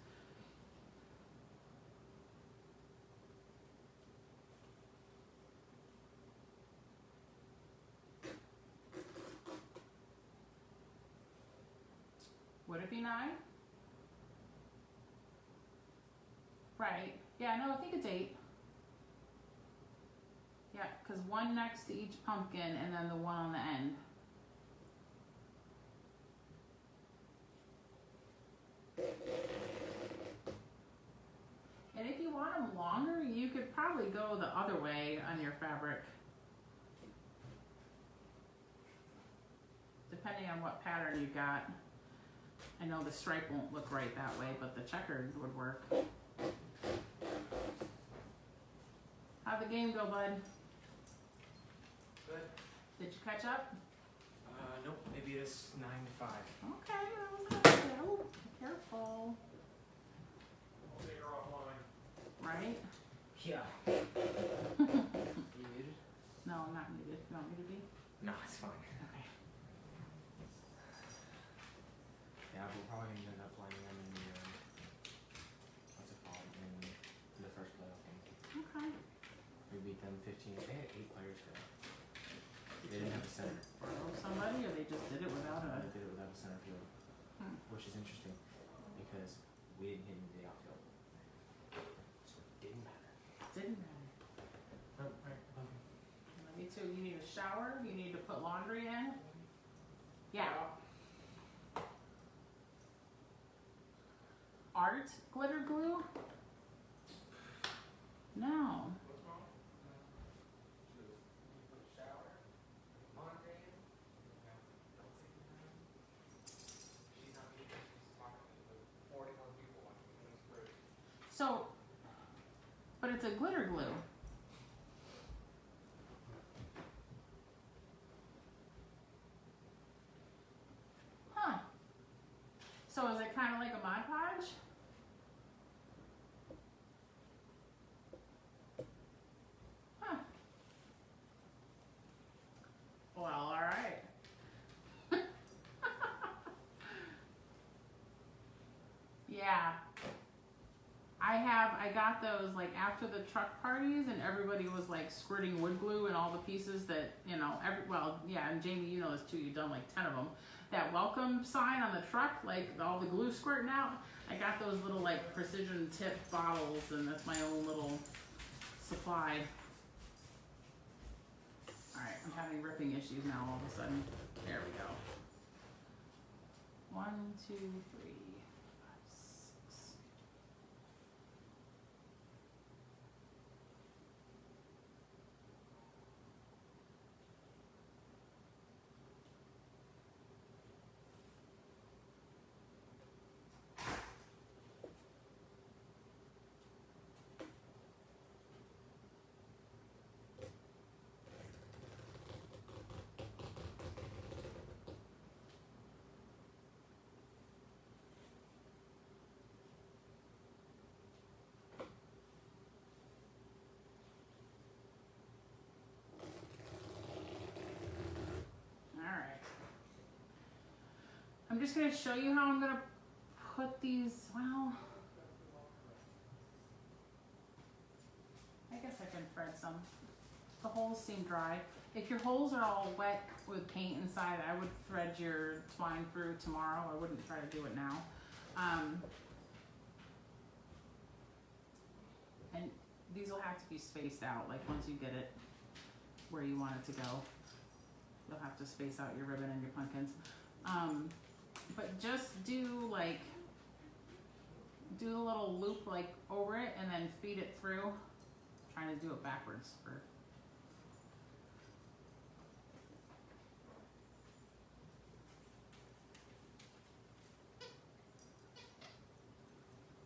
Would it be 9? Right. Yeah, no, I think it's 8. Yeah, because 1 next to each pumpkin and then the 1 on the end. And if you want them longer, you could probably go the other way on your fabric. Depending on what pattern you got. I know the stripe won't look right that way, but the checkered would work. How'd the game go, bud? Good. Did you catch up? Nope. Maybe it's 9 to 5. Okay, that was good. Oh, careful. I'll take her offline. Right? Yeah. You muted? No, I'm not muted. You want me to be? No, it's fine. Okay. Yeah, we're probably gonna end up playing them in the what's it called in the first playoff game. Okay. We beat them 15. They had 8 players for that. They didn't have a center. Borrow somebody, or they just did it without a. They did it without a center field, which is interesting because we didn't hit any of the outfield, so it didn't matter. Didn't matter. Oh, right. Okay. Me too. You need a shower. You need to put laundry in. Yeah. Art glitter glue? No. What's wrong? You put a shower, laundry in. No, don't say that. She's not me. She's talking to 40 more people watching. That's great. So, but it's a glitter glue. Huh. So is it kind of like a Mod Podge? Huh. Well, all right. Yeah. I got those like after the truck parties, and everybody was like squirting wood glue and all the pieces that, you know, and Jamie, you know this too, you've done like 10 of them. That welcome sign on the truck, like all the glue squirting out, I got those little like precision tip bottles, and that's my own little supply. Alright, I'm having ripping issues now all of a sudden. There we go. 1, 2, 3, 5, 6. just gonna show you how I'm gonna put these, well, I guess I can thread some. The holes seem dry. If your holes are all wet with paint inside, I would thread your twine through tomorrow. I wouldn't try to do it now. And these will have to be spaced out, like once you get it where you want it to go. You'll have to space out your ribbon and your pumpkins. But just do a little loop like over it and then feed it through. I'm trying to do it backwards for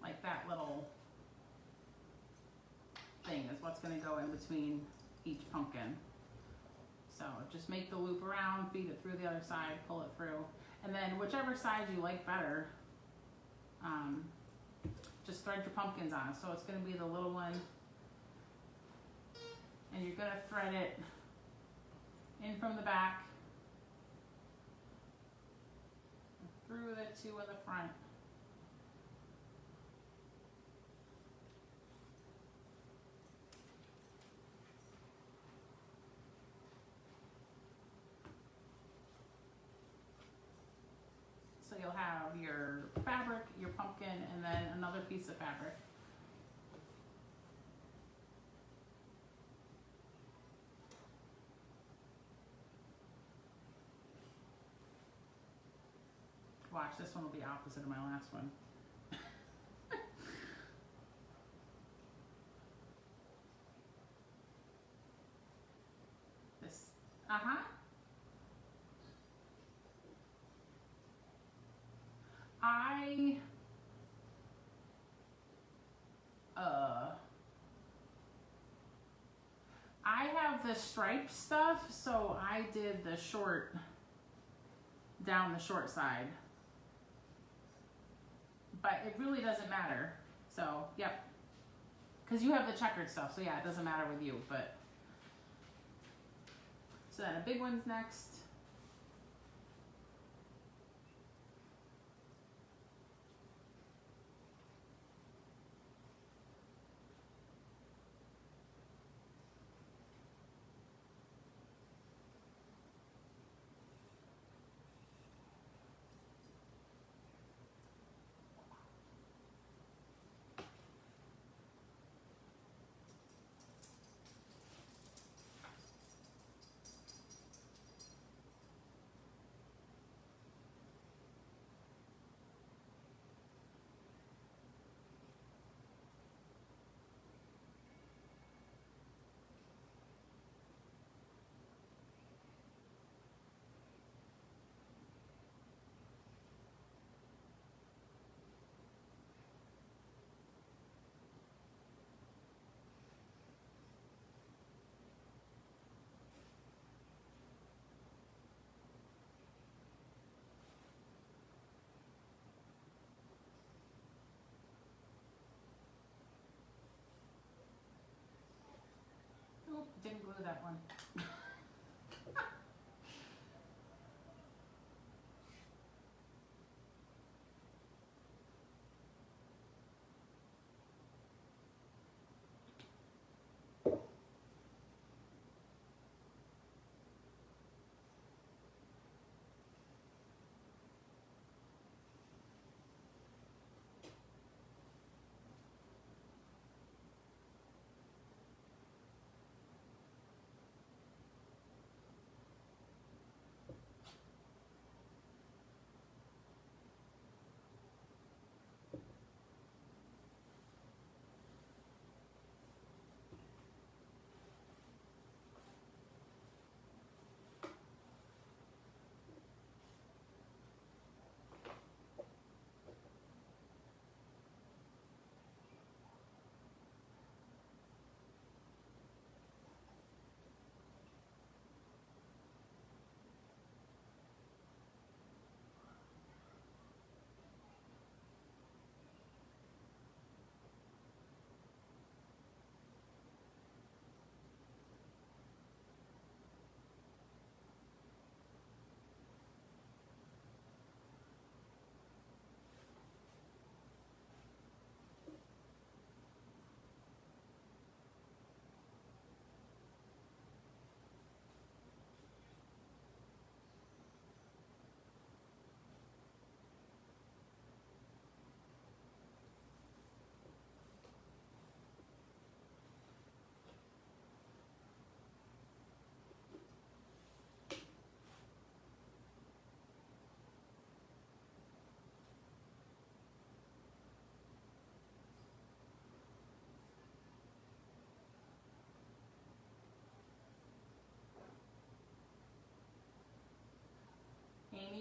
like that little thing is what's going to go in between each pumpkin. So just make the loop around, feed it through the other side, pull it through, and then whichever side you like better, just thread your pumpkins on it. So it's going to be the little one, and you're going to thread it in from the back, through the two in the front. So you'll have your fabric, your pumpkin, and then another piece of fabric. Watch, this one will be opposite of my last one. This, I have the striped stuff, so I did the short, down the short side. But it really doesn't matter. So, yep. Because you have the checkered stuff, so yeah, it doesn't matter with you, but. So then a big one's next. Oh, didn't glue that one.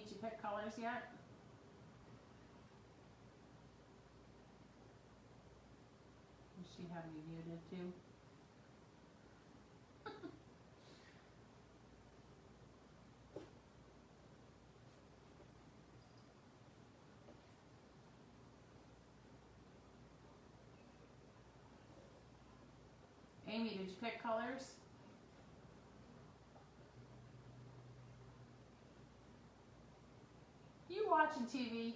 did you pick colors yet? Does she have you muted too? Amy, did you pick colors? You watching TV?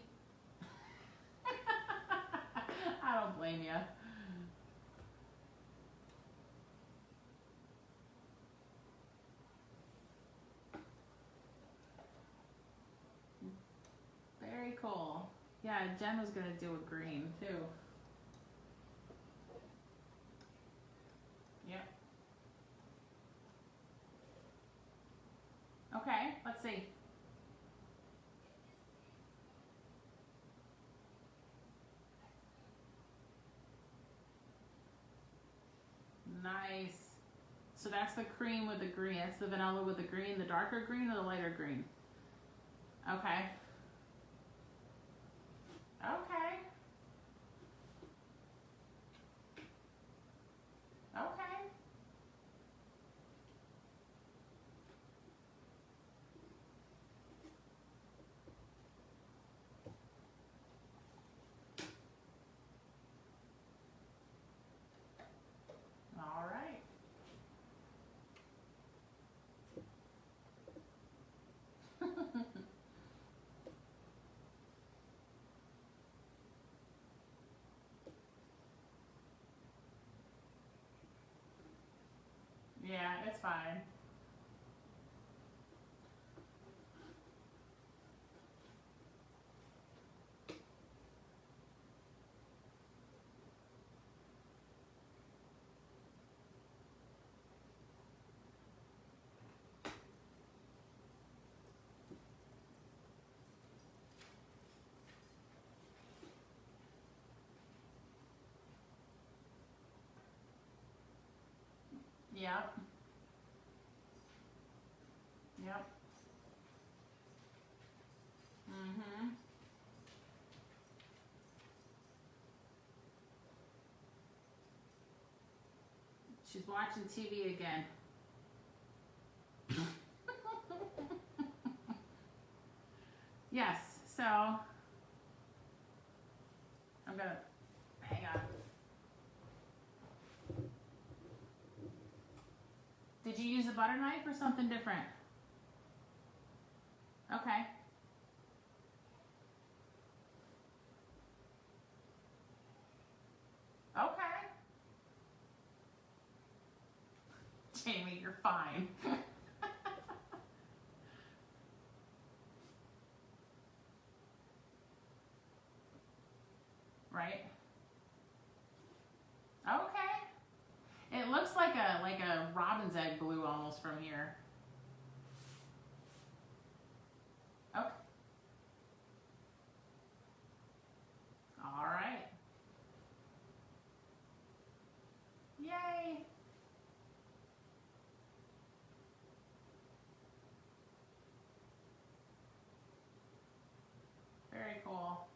I don't blame you. Very cool. Yeah, Jen was gonna do a green too. Yep. Okay, let's see. Nice. So that's the cream with the green. That's the vanilla with the green, the darker green or the lighter green? Okay. Okay. Okay. All right. Yeah, it's fine. Yep. Yep. Mhm. She's watching TV again. Yes. So I'm gonna hang on. Did you use a butter knife or something different? Okay. Okay. Jamie, you're fine. Right? Okay. It looks like a robin's egg blue almost from here. Okay. All right. Yay. Very cool.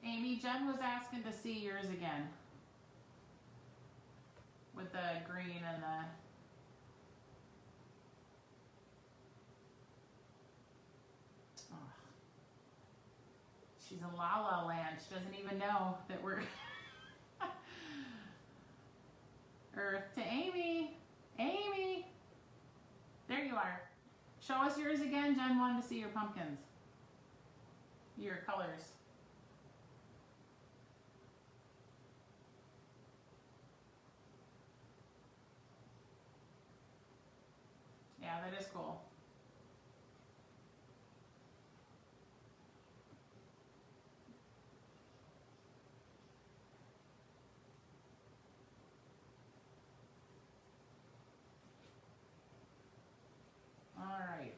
Amy, Jen was asking to see yours again. With the green and the... Oh. She's in La La Land. She doesn't even know that we're... Earth to Amy. Amy! There you are. Show us yours again. Jen wanted to see your pumpkins. Your colors. Yeah, that is cool. All right.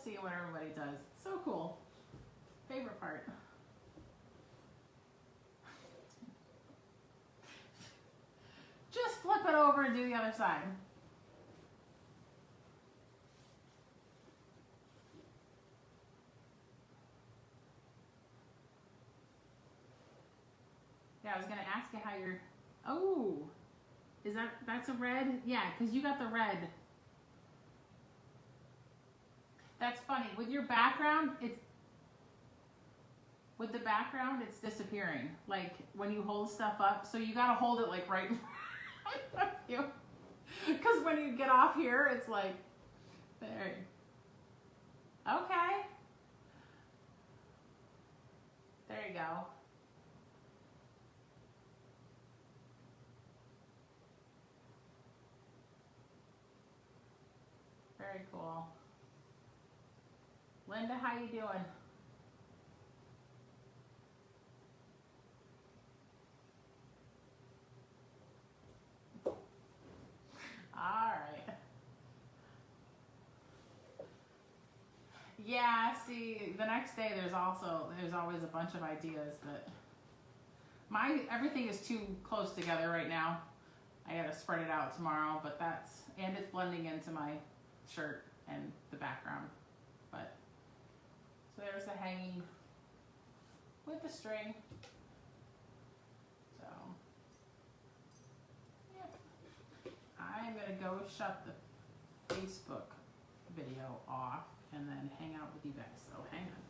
see what everybody does. It's so cool. Favorite part. Just flip it over and do the other side. Yeah, I was gonna ask you how you're. Oh, that's a red? Yeah, because you got the red. That's funny. With your background, with the background, it's disappearing. Like when you hold stuff up, so you gotta hold it like right in front of you. Because when you get off here, it's like there. Okay. There you go. Very cool. Linda, how you doing? All right. Yeah, see, the next day there's always a bunch of ideas that everything is too close together right now. I gotta spread it out tomorrow, but and it's blending into my shirt and the background. But so there's the hanging with the string. So yep. I'm gonna go shut the Facebook video off and then hang out with you guys. So hang on.